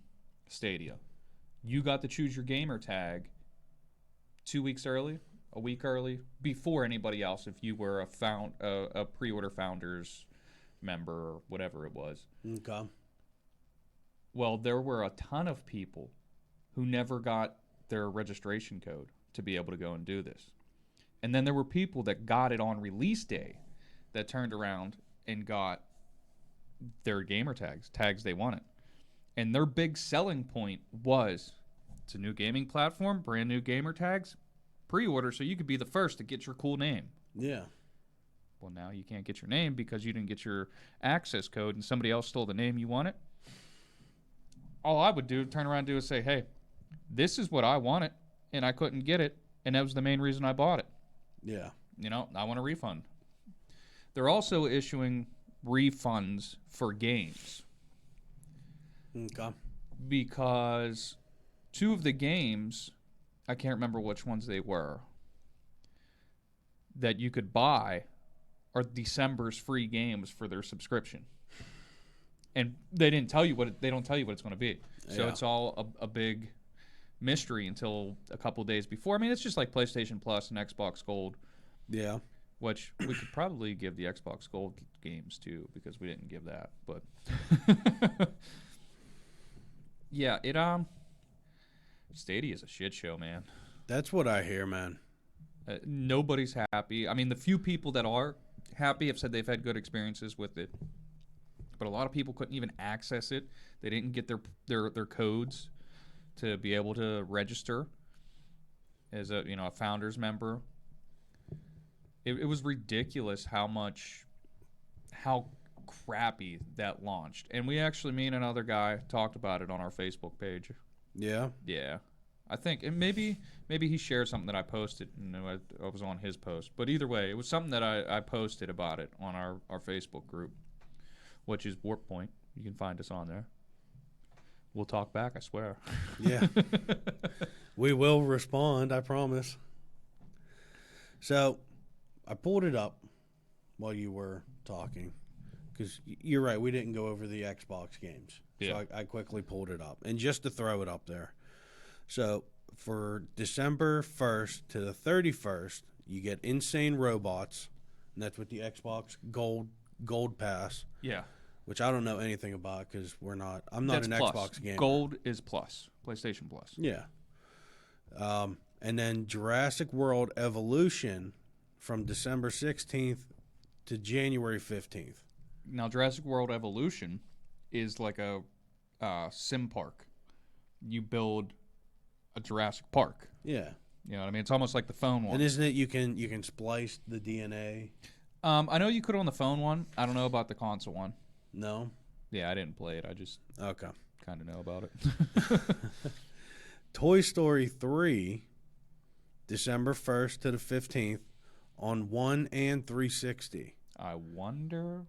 Stadia, you got to choose your gamer tag 2 weeks early, a week early, before anybody else if you were a pre-order founders member or whatever it was. Okay. Well, there were a ton of people who never got their registration code to be able to go and do this. And then there were people that got it on release day that turned around and got their gamer tags they wanted. And their big selling point was, it's a new gaming platform, brand new gamer tags, pre-order so you could be the first to get your cool name. Yeah. Well, now you can't get your name because you didn't get your access code and somebody else stole the name you wanted. All I would do, turn around and do is say, hey, this is what I wanted, and I couldn't get it, and that was the main reason I bought it. Yeah. You know, I want a refund. They're also issuing refunds for games. Okay. Because 2 of the games, I can't remember which ones they were, that you could buy are December's free games for their subscription. And they don't tell you what it's going to be. So it's all a big mystery until a couple days before. I mean, it's just like PlayStation Plus and Xbox Gold. Yeah. Which we could probably give the Xbox Gold games to because we didn't give that. But yeah, Stadia is a shit show, man. That's what I hear, man. Nobody's happy. I mean, the few people that are happy have said they've had good experiences with it. But a lot of people couldn't even access it. They didn't get their codes to be able to register as a founders member. It was ridiculous how crappy that launched. And we actually, me and another guy, talked about it on our Facebook page. Yeah. Yeah. I think, and maybe he shared something that I posted, and I was on his post. But either way, it was something that I posted about it on our Facebook group, which is Warp Point. You can find us on there. We'll talk back, I swear. Yeah. We will respond, I promise. So, I pulled it up while you were talking, because you're right, we didn't go over the Xbox games. Yeah. So I quickly pulled it up. And just to throw it up there. So, for December 1st to the 31st, you get Insane Robots, and that's with the Xbox Gold Pass. Yeah. Which I don't know anything about because I'm not That's an plus. Xbox gamer. Gold is plus. PlayStation Plus. Yeah. And then Jurassic World Evolution from December 16th to January 15th. Now, Jurassic World Evolution is like a sim park. You build a Jurassic Park. Yeah. You know what I mean? It's almost like the phone one. And isn't it you can splice the DNA? I know you could on the phone one. I don't know about the console one. No? Yeah, I didn't play it. I just kind of know about it. Toy Story 3, December 1st to the 15th on 1 and 360. I wonder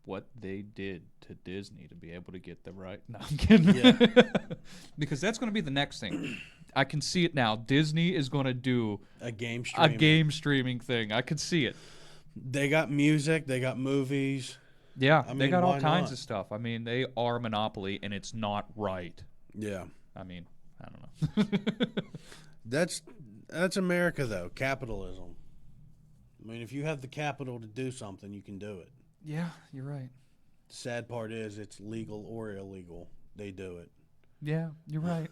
what they did to Disney to be able to get the right. No, I'm kidding. Yeah. Because that's going to be the next thing. I can see it now. Disney is going to do a game streaming thing. I can see it. They got music. They got movies. Yeah, I mean, they got all kinds not? of stuff. I mean, they are a monopoly, and it's not right. Yeah. I mean, I don't know. That's America, though. Capitalism. I mean, if you have the capital to do something, you can do it. Yeah, you're right. The sad part is it's legal or illegal. They do it. Yeah, you're right.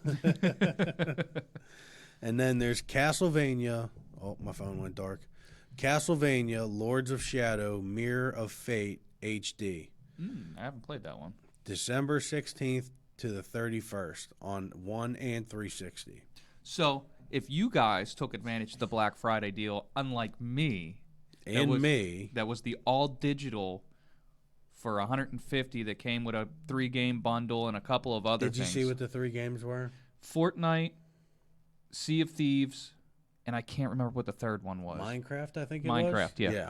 And then there's Castlevania. Oh, my phone went dark. Castlevania, Lords of Shadow, Mirror of Fate, HD. I haven't played that one. December 16th to the 31st on 1 and 360. So, if you guys took advantage of the Black Friday deal, unlike me, that was the all digital for $150 that came with a 3-game bundle and a couple of other things. Did you see what the 3 games were? Fortnite, Sea of Thieves, and I can't remember what the third one was. Minecraft, I think it was. Minecraft, yeah. Yeah.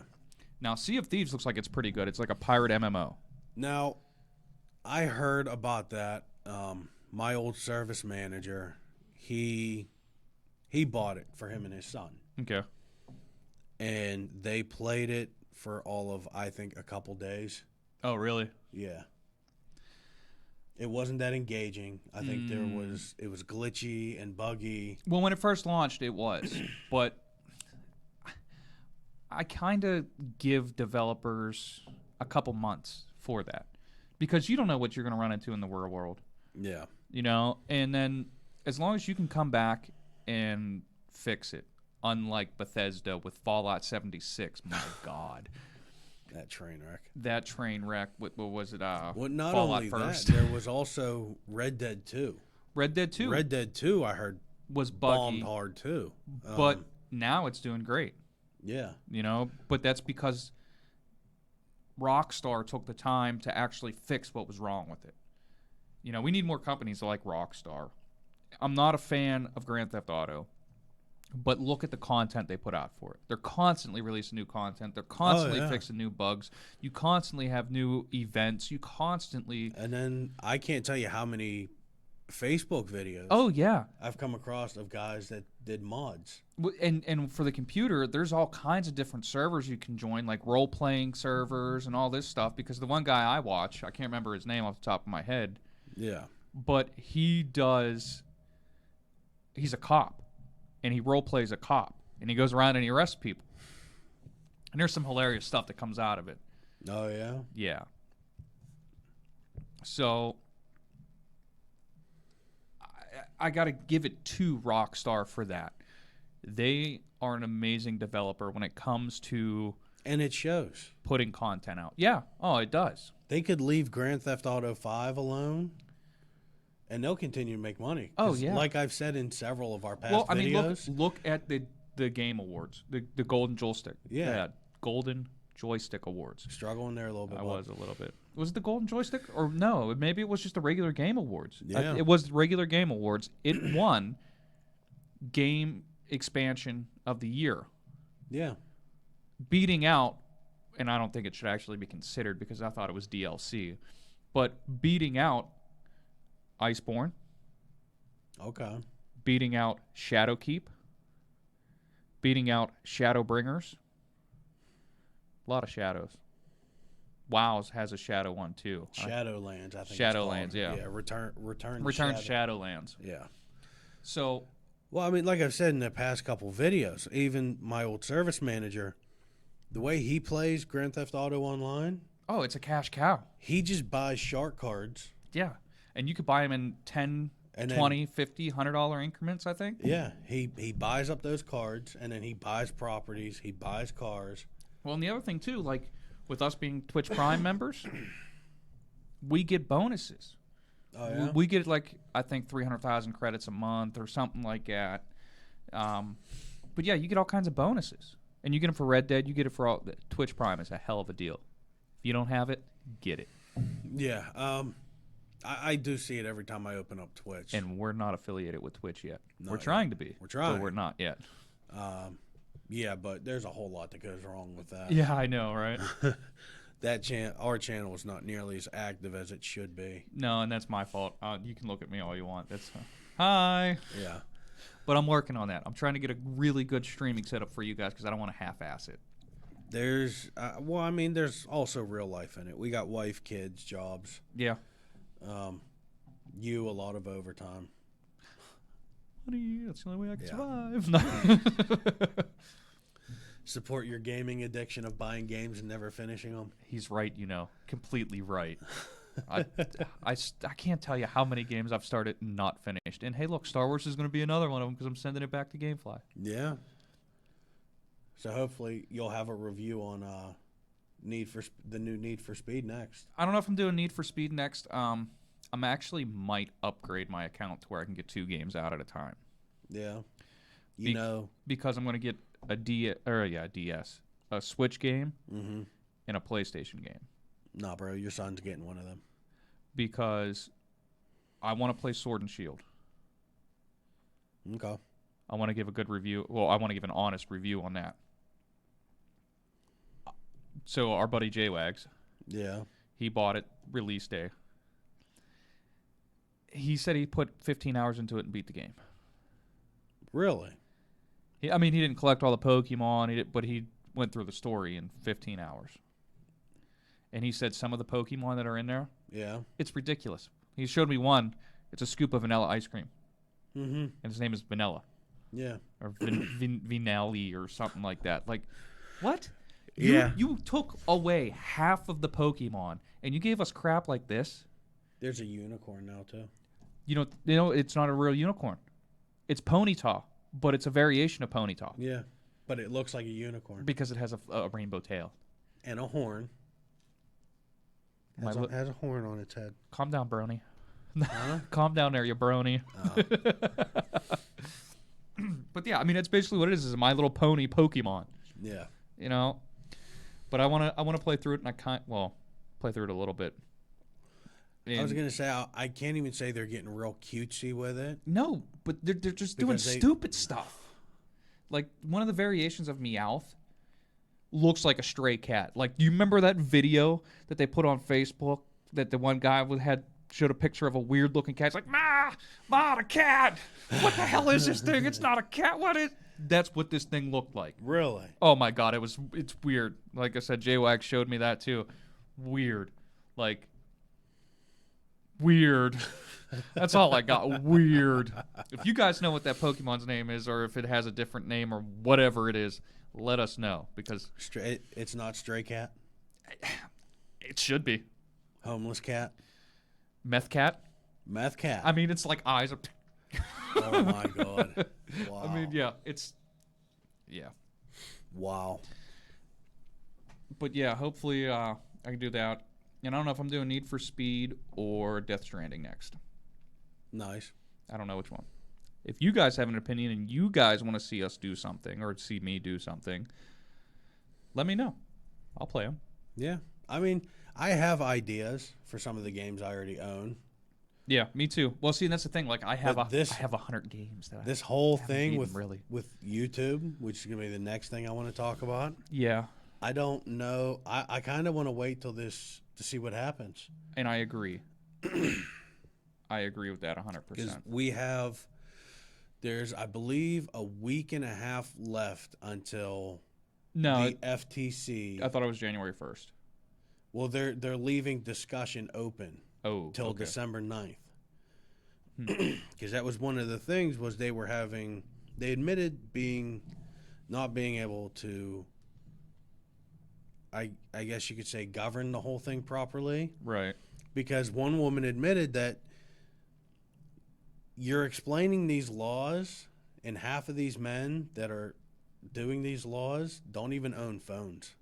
Now, Sea of Thieves looks like it's pretty good. It's like a pirate MMO. Now, I heard about that. My old service manager, he bought it for him and his son. Okay. And they played it for all of, I think, a couple days. Oh, really? Yeah. It wasn't that engaging. I think it was glitchy and buggy. Well, when it first launched, it was. But I kind of give developers a couple months for that. Because you don't know what you're going to run into in the real world. Yeah. You know? And then as long as you can come back and fix it, unlike Bethesda with Fallout 76. My God. That train wreck. That train wreck. What was it? Well, not Fallout only first. that, there was also Red Dead 2. Red Dead 2. Red Dead 2, I heard, was buggy. bombed hard too. But now it's doing great. Yeah. But that's because Rockstar took the time to actually fix what was wrong with it. We need more companies like Rockstar. I'm not a fan of Grand Theft Auto, but look at the content they put out for it. They're constantly releasing new content. They're constantly fixing new bugs. You constantly have new events. You constantly... And then I can't tell you how many Facebook videos I've come across of guys that did mods. And for the computer, there's all kinds of different servers you can join, like role-playing servers and all this stuff, because the one guy I watch, I can't remember his name off the top of my head, but he's a cop, and he role-plays a cop, and he goes around and he arrests people. And there's some hilarious stuff that comes out of it. Oh, yeah? Yeah. So... I got to give it to Rockstar for that. They are an amazing developer when it comes to... And it shows. Putting content out. Yeah. Oh, it does. They could leave Grand Theft Auto 5 alone, and they'll continue to make money. Oh, yeah. Like I've said in several of our past videos. Look at the Game Awards, the Golden Joystick. Yeah. Golden Joystick Awards. Struggling there a little bit. I was a little bit. Was it the Golden Joystick? Or no, maybe it was just the regular Game Awards. Yeah. It was the regular Game Awards. It won Game Expansion of the Year. Yeah. Beating out, and I don't think it should actually be considered because I thought it was DLC, but beating out Iceborne. Okay. Beating out Shadowkeep. Beating out Shadowbringers. A lot of shadows. WoW has a shadow one too. Shadowlands, I think. Shadowlands, yeah. Yeah, Return to Shadowlands. Yeah. So, well, I mean, like I've said in the past couple videos, even my old service manager, the way he plays Grand Theft Auto Online, it's a cash cow. He just buys shark cards. Yeah, and you could buy them in 10, and $20, $50, $100 increments, I think. Yeah, he buys up those cards, and then he buys properties, he buys cars. Well, and the other thing too, like with us being Twitch Prime members, we get bonuses. Oh yeah. We get like I think 300,000 credits a month or something like that. But yeah, you get all kinds of bonuses, and you get them for Red Dead. You get it for all. Twitch Prime is a hell of a deal. If you don't have it, get it. Yeah. I do see it every time I open up Twitch. And we're not affiliated with Twitch yet. Not we're trying to be. We're trying. But we're not yet. Yeah, but there's a whole lot that goes wrong with that. Yeah, I know, right? Our channel is not nearly as active as it should be. No, and that's my fault. You can look at me all you want. That's hi. Yeah. But I'm working on that. I'm trying to get a really good streaming setup for you guys because I don't want to half-ass it. There's, there's also real life in it. We got wife, kids, jobs. Yeah. A lot of overtime. Honey, that's the only way I can survive. Support your gaming addiction of buying games and never finishing them. He's right, completely right. I can't tell you how many games I've started and not finished. And hey, look, Star Wars is going to be another one of them because I'm sending it back to GameFly. Yeah. So hopefully you'll have a review on the new Need for Speed next. I don't know if I'm doing Need for Speed next. I'm actually might upgrade my account to where I can get 2 games out at a time. Yeah. Because I'm going to get a DS, a Switch game, mm-hmm. and a PlayStation game. Nah, bro, your son's getting one of them. Because I want to play Sword and Shield. Okay. I want to give a good review. Well, I want to give an honest review on that. So our buddy J-Wags, he bought it release day. He said he put 15 hours into it and beat the game. Really? He didn't collect all the Pokemon, but he went through the story in 15 hours. And he said some of the Pokemon that are in there, it's ridiculous. He showed me one. It's a scoop of vanilla ice cream. Mm-hmm. And his name is Vanilla. Yeah. Or Vinelli or something like that. Like, what? Yeah. You took away half of the Pokemon, and you gave us crap like this? There's a unicorn now, too. It's not a real unicorn. It's Ponyta. but it's a variation of Ponyta Yeah, but it looks like a unicorn because it has a rainbow tail. and a horn. Has a horn on its head. Calm down, brony. Huh? Calm down there, you brony. But yeah, I mean, that's basically what it is a My Little Pony Pokemon. Yeah. You know? But I want to play through it, and play through it a little bit. I was going to say, I can't even say they're getting real cutesy with it. No, but they're just doing stupid stuff. Like, one of the variations of Meowth looks like a stray cat. Like, do you remember that video that they put on Facebook that the one guy showed a picture of a weird-looking cat? It's like, Ma, the cat! What the hell is this thing? It's not a cat. What is... That's what this thing looked like. Really? Oh, my God. It's weird. Like I said, J-Wag showed me that, too. Weird. Like... Weird. That's all I got. Weird. If you guys know what that Pokemon's name is, or if it has a different name, or whatever it is, let us know, because it's not stray cat. It should be Homeless cat. meth cat. Meth cat. I mean, it's like eyes. Oh my God. Wow. I mean, yeah. Wow. But yeah, hopefully I can do that. And I don't know if I'm doing Need for Speed or Death Stranding next. Nice. I don't know which one. If you guys have an opinion and you guys want to see us do something or see me do something, let me know. I'll play them. Yeah. I mean, I have ideas for some of the games I already own. Yeah, me too. Well, see, that's the thing. Like, I have 100 games that this whole thing with YouTube, which is going to be the next thing I want to talk about. Yeah. I don't know. I kind of want to wait till this to see what happens. And I agree. I agree with that 100%. Because there's, I believe, a week and a half left until the FTC. I thought it was January 1st. Well, they're leaving discussion open till December 9th. Because that was one of the things was they admitted not being able to, I guess you could say, govern the whole thing properly. Right. Because one woman admitted that you're explaining these laws, and half of these men that are doing these laws don't even own phones.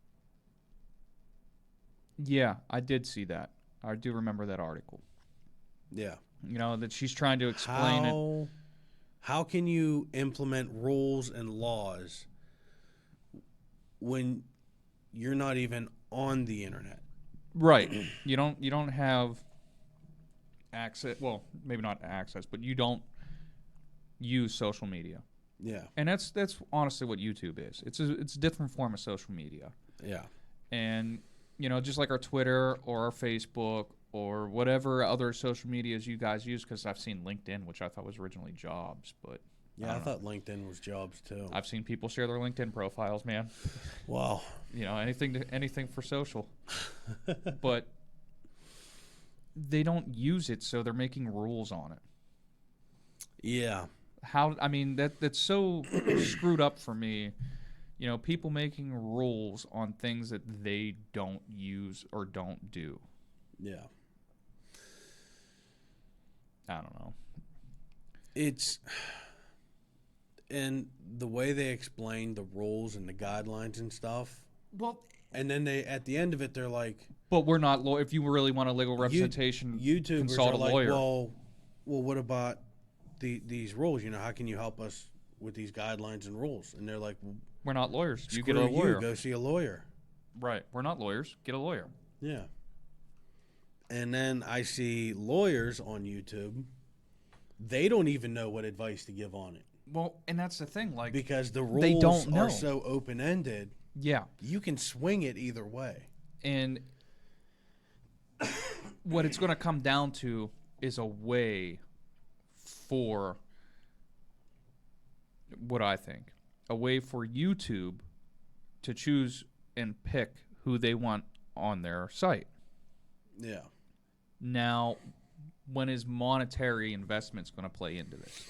Yeah, I did see that. I do remember that article. Yeah. You know, that she's trying to explain it. How can you implement rules and laws when you're not even on the internet? Right. You don't have access. Well, maybe not access, but you don't use social media. Yeah. And that's honestly what YouTube is. It's a different form of social media. Yeah. And just like our Twitter or our Facebook or whatever other social medias you guys use, because I've seen LinkedIn, which I thought was originally Jobs, but yeah, I thought LinkedIn was Jobs too. I've seen people share their LinkedIn profiles, man. Wow. Anything for social. But they don't use it, so they're making rules on it. Yeah. That's so screwed up for me. People making rules on things that they don't use or don't do. Yeah. I don't know. And the way they explain the rules and the guidelines and stuff. Well, and then at the end of it, they're like, but we're not if you really want a legal representation, YouTubers consult are a like, lawyer. Well, what about these rules? How can you help us with these guidelines and rules? And they're like, we're not lawyers. You get a lawyer. Go see a lawyer. Right. We're not lawyers. Get a lawyer. Yeah. And then I see lawyers on YouTube. They don't even know what advice to give on it. Well, and that's the thing, like, because the rules they don't know. Are so open-ended. Yeah. You can swing it either way. And what it's going to come down to is a way for what I think, a way for YouTube to choose and pick who they want on their site. Yeah. Now, when is monetary investments going to play into this?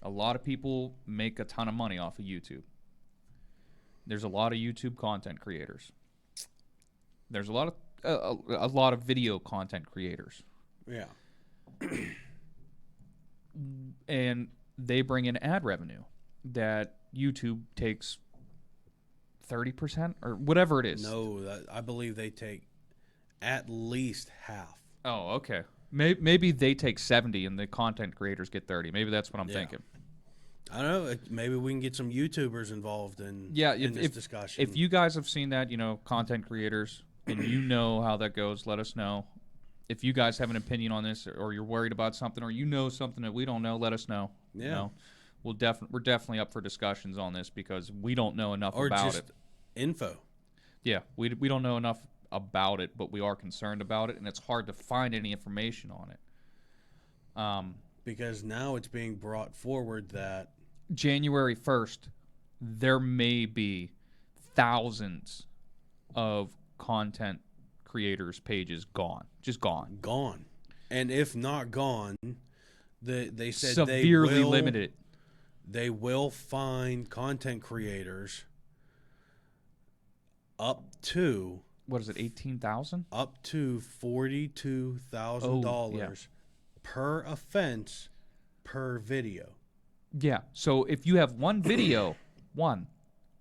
A lot of people make a ton of money off of YouTube. There's a lot of YouTube content creators. There's a lot of video content creators. Yeah. And they bring in ad revenue. that YouTube takes 30% or whatever it is. No, I believe they take at least half. Oh, okay. Maybe they take 70 and the content creators get 30. Maybe that's what I'm thinking. I don't know. Maybe we can get some YouTubers involved in this discussion. If you guys have seen that, content creators, and you know how that goes, let us know. If you guys have an opinion on this, or you're worried about something, or you know something that we don't know, let us know. Yeah. We're definitely up for discussions on this because we don't know enough about it. Info. Yeah, we don't know enough about it, but we are concerned about it, and it's hard to find any information on it. Because now it's being brought forward that January 1st, there may be thousands of content creators' pages gone. Just gone. Gone. And if not gone, they said severely limited. They will fine content creators up to, what is it, $18,000? Up to $42,000 per offense per video. Yeah. So if you have one video,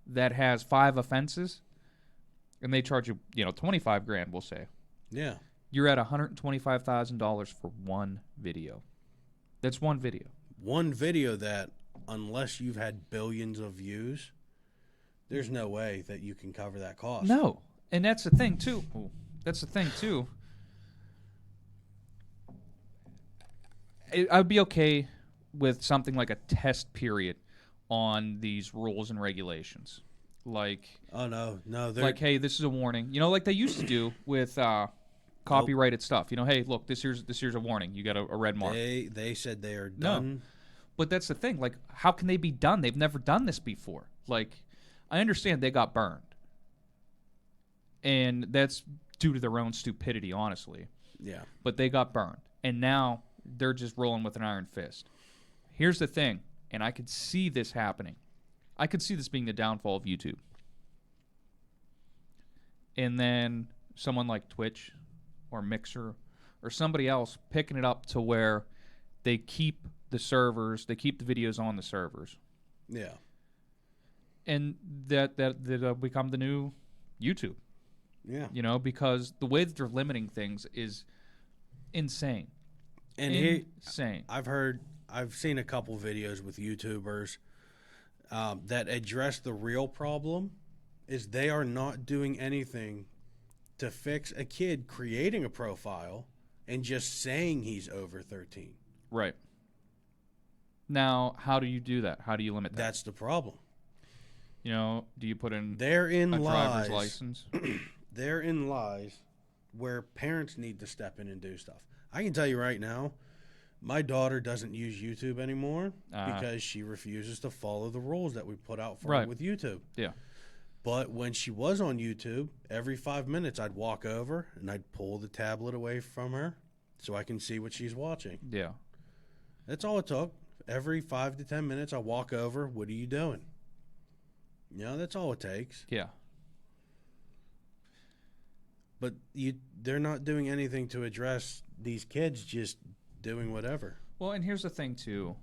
that has 5 offenses, and they charge you, $25,000, we'll say. Yeah. You're at $125,000 for one video. That's one video. One video that, unless you've had billions of views, there's no way that you can cover that cost. No. And that's the thing, too. I'd be okay with something like a test period on these rules and regulations. Like, oh, no. Like, hey, this is a warning. Like they used to do with copyrighted stuff. Hey, look, this here's a warning. You got a red mark. They said they are done. No. But that's the thing. Like, how can they be done? They've never done this before. Like, I understand they got burned. And that's due to their own stupidity, honestly. Yeah. But they got burned. And now they're just rolling with an iron fist. Here's the thing, and I could see this happening. I could see this being the downfall of YouTube. And then someone like Twitch or Mixer or somebody else picking it up to where they keep the servers, they keep the videos on the servers. Yeah. And that become the new YouTube. Yeah. Because the way that they're limiting things is insane. And insane. I've seen a couple videos with YouTubers that address the real problem is they are not doing anything to fix a kid creating a profile and just saying he's over 13. Right. Now, how do you do that? How do you limit that? That's the problem. Do you put in Therein a lies, driver's license? Therein lies where parents need to step in and do stuff. I can tell you right now, my daughter doesn't use YouTube anymore because she refuses to follow the rules that we put out for her with YouTube. Yeah. But when she was on YouTube, every 5 minutes I'd walk over and I'd pull the tablet away from her so I can see what she's watching. Yeah. That's all it took. Every 5 to 10 minutes I walk over, what are you doing? That's all it takes. Yeah. But they're not doing anything to address these kids just doing whatever. Well, and here's the thing, too.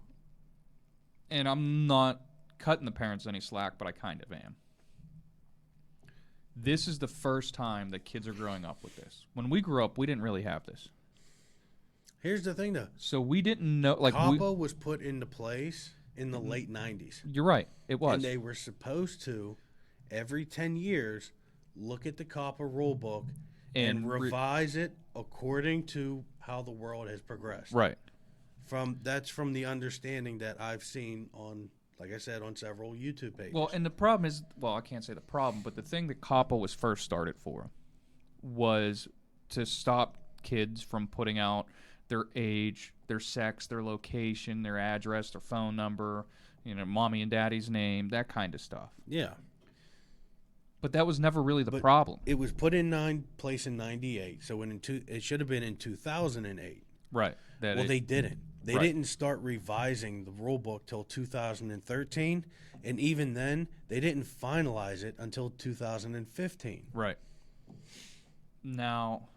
And I'm not cutting the parents any slack, but I kind of am. This is the first time that kids are growing up with this. When we grew up, we didn't really have this. Here's the thing, though. So we didn't know. COPPA was put into place in the late 90s. You're right. It was. And they were supposed to, every 10 years, look at the COPPA rule book and revise it according to how the world has progressed. Right. That's from the understanding that I've seen on, like I said, on several YouTube pages. Well, and the problem is, I can't say the problem, but the thing that COPPA was first started for was to stop kids from putting out their age, their sex, their location, their address, their phone number, mommy and daddy's name, that kind of stuff. Yeah. But that was never really the problem. It was put in place in 98, so it should have been in 2008. Right. They didn't. They didn't start revising the rule book till 2013, and even then, they didn't finalize it until 2015. Right. Now,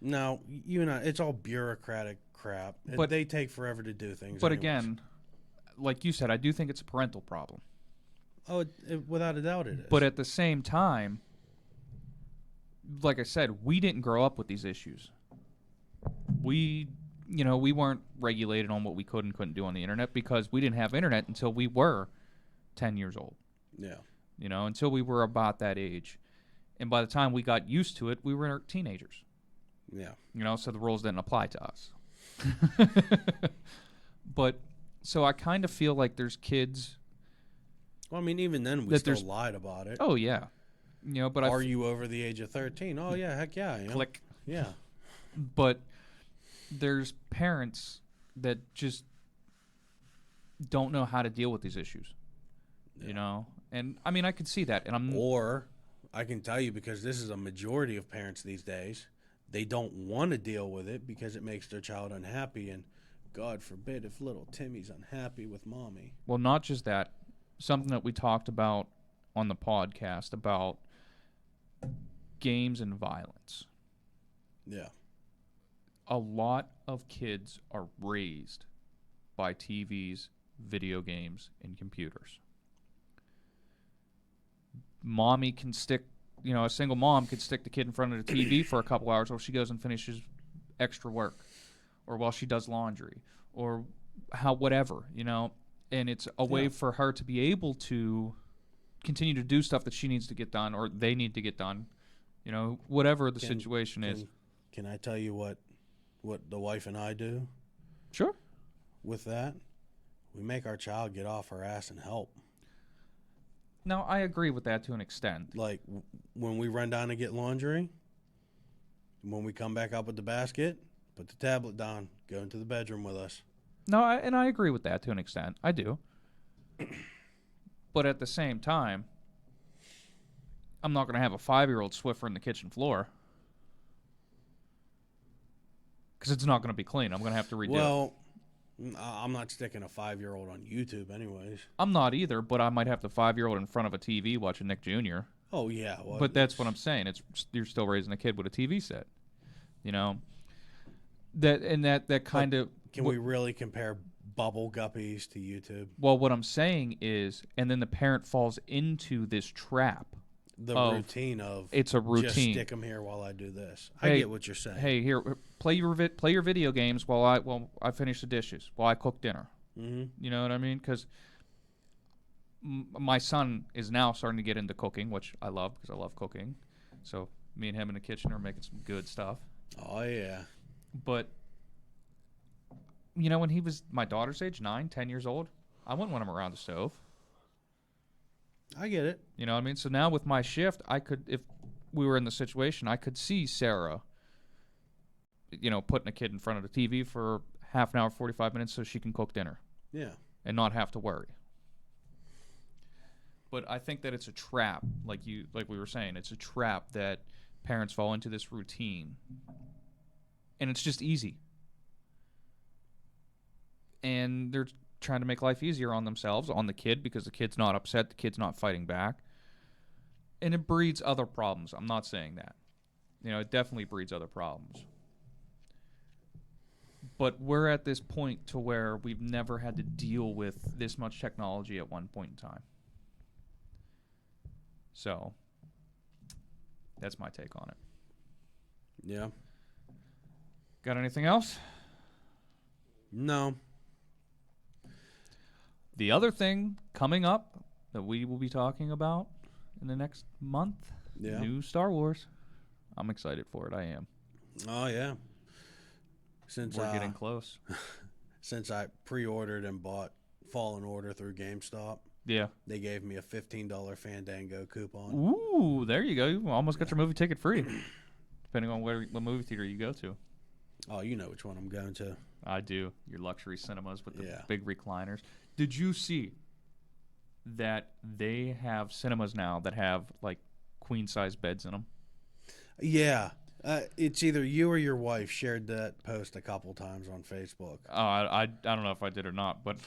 it's all bureaucratic crap. But they take forever to do things. But anyways. again, like you said, I do think it's a parental problem. Oh, without a doubt it is. But at the same time, like I said, we didn't grow up with these issues. We weren't regulated on what we could and couldn't do on the internet because we didn't have internet until we were 10 years old. Yeah. Until we were about that age. And by the time we got used to it, we were teenagers. Yeah. So the rules didn't apply to us. But so I kind of feel like there's kids. Well, I mean, even then we still lied about it. Oh yeah. But are you over the age of 13? Oh yeah, heck yeah, I am. Click. Yeah. But there's parents that just don't know how to deal with these issues. Yeah. And I mean I could see that, and Or I can tell you, because this is a majority of parents these days, they don't want to deal with it because it makes their child unhappy, and God forbid if little Timmy's unhappy with mommy. Well, not just that. Something that we talked about on the podcast about games and violence. Yeah. A lot of kids are raised by TVs, video games, and computers. Mommy can stick, a single mom could stick the kid in front of the TV for a couple hours while she goes and finishes extra work, or while she does laundry, or whatever, and it's a way for her to be able to continue to do stuff that she needs to get done, or they need to get done, whatever the situation is. Can I tell you what the wife and I do? Sure. With that, we make our child get off her ass and help. Now, I agree with that to an extent. Like, when we run down and get laundry, when we come back up with the basket, put the tablet down, go into the bedroom with us. No, I agree with that to an extent. I do. But at the same time, I'm not going to have a 5-year-old Swiffer in the kitchen floor. Because it's not going to be clean. I'm going to have to redo it. Well, I'm not sticking a 5-year-old on YouTube anyways. I'm not either, but I might have the 5-year-old in front of a TV watching Nick Jr. Oh, yeah. Well, but that's what I'm saying. You're still raising a kid with a TV set. That kind of... Can we really compare bubble guppies to YouTube? Well, what I'm saying is, and then the parent falls into this trap. Routine of... It's a routine. Just stick them here while I do this. I get what you're saying. Hey, here, play your video games while I finish the dishes, while I cook dinner. Mm-hmm. You know what I mean? Because my son is now starting to get into cooking, which I love because I love cooking. So me and him in the kitchen are making some good stuff. Oh, yeah. But, when he was my daughter's age, 9, 10 years old, I wouldn't want him around the stove. I get it. You know what I mean? So now with my shift, I could, if we were in the situation, I could see Sarah, putting a kid in front of the TV for half an hour, 45 minutes so she can cook dinner. Yeah. And not have to worry. But I think that it's a trap, like we were saying. It's a trap that parents fall into this routine. And it's just easy. And they're trying to make life easier on themselves, on the kid, because the kid's not upset, the kid's not fighting back. And it breeds other problems. I'm not saying that. It definitely breeds other problems. But we're at this point to where we've never had to deal with this much technology at one point in time. So, that's my take on it. Yeah. Got anything else? No. The other thing coming up that we will be talking about in the next month, new Star Wars. I'm excited for it. I am. Oh, yeah. Since we're getting close. Since I pre-ordered and bought Fallen Order through GameStop, yeah, they gave me a $15 Fandango coupon. Ooh, there you go. You almost got your movie ticket free, depending on what movie theater you go to. Oh, you know which one I'm going to. I do. Your luxury cinemas with the big recliners. Did you see that they have cinemas now that have like queen-size beds in them? Yeah. It's either you or your wife shared that post a couple times on Facebook. I don't know if I did or not, but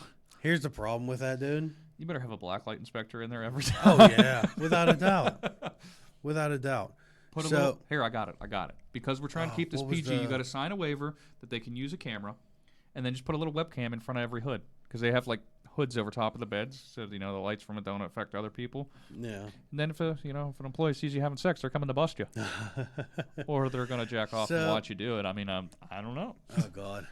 here's the problem with that, dude. You better have a blacklight inspector in there every time. Oh yeah, without a doubt, without a doubt. Here, I got it. Because we're trying to keep this PG, you got to sign a waiver that they can use a camera, and then just put a little webcam in front of every hood. because they have like hoods over top of the beds, so the lights from it don't affect other people. Yeah. And then if an employee sees you having sex, they're coming to bust you, or they're gonna jack off and watch you do it. I mean, I don't know. Oh God.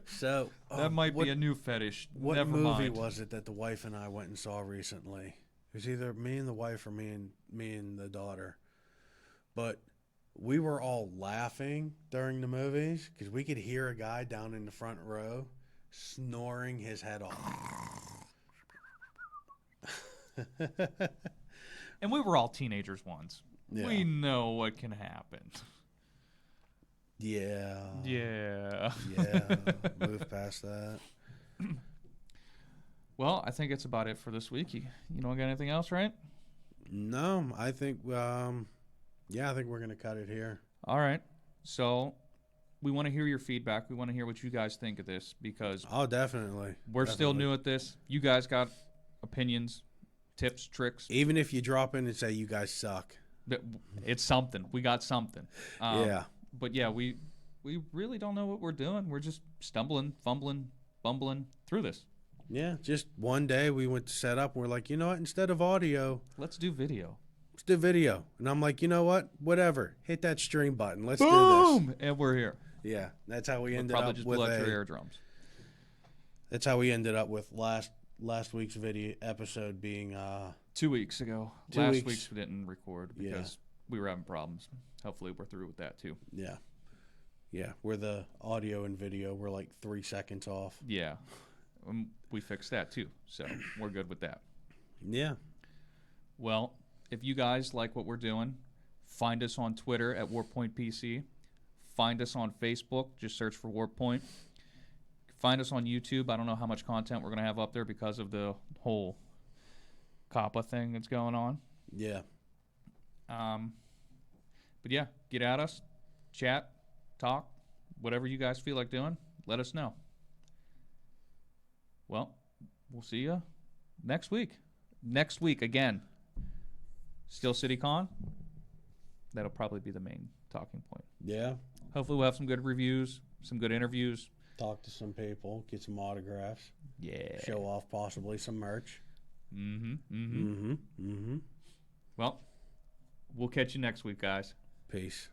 So that might be a new fetish. What Never movie mind. was it that the wife and I went and saw recently? It was either me and the wife or me and the daughter. But we were all laughing during the movies because we could hear a guy down in the front row snoring his head off. And we were all teenagers once. Yeah. We know what can happen. Yeah. Yeah. Yeah. Move past that. Well, I think it's about it for this week. You don't got anything else, right? No, I think I think we're gonna cut it here. All right. So we want to hear your feedback. We want to hear what you guys think of this because Definitely. we're still new at this. You guys got opinions, tips, tricks. Even if you drop in and say you guys suck. It's something. We got something. Yeah. But yeah, we really don't know what we're doing. We're just stumbling, fumbling, bumbling through this. Yeah, just one day we went to set up and we're like, you know what, instead of audio, let's do video. Let's do video. And I'm like, you know what, whatever, hit that stream button. Let's Boom! do this. And we're here. Yeah, that's how we ended probably up just with blow out your eardrums. That's how we ended up with last week's video episode being 2 weeks ago. 2 Last weeks. week's we didn't record because we were having problems. Hopefully we're through with that too. Yeah. Yeah, where the audio and video were like 3 seconds off. Yeah. We fixed that too, so we're good with that. Yeah. Well, if you guys like what we're doing, find us on Twitter at WarPointPC. Find us on Facebook. Just search for WarPoint. Find us on YouTube. I don't know how much content we're going to have up there because of the whole COPPA thing that's going on. Yeah. But yeah, get at us, chat, talk, whatever you guys feel like doing, let us know. Well, we'll see you next week. Next week again. Steel City Con. That'll probably be the main talking point. Yeah. Hopefully we'll have some good reviews, some good interviews. Talk to some people, get some autographs. Yeah. Show off possibly some merch. Well, we'll catch you next week, guys. Peace.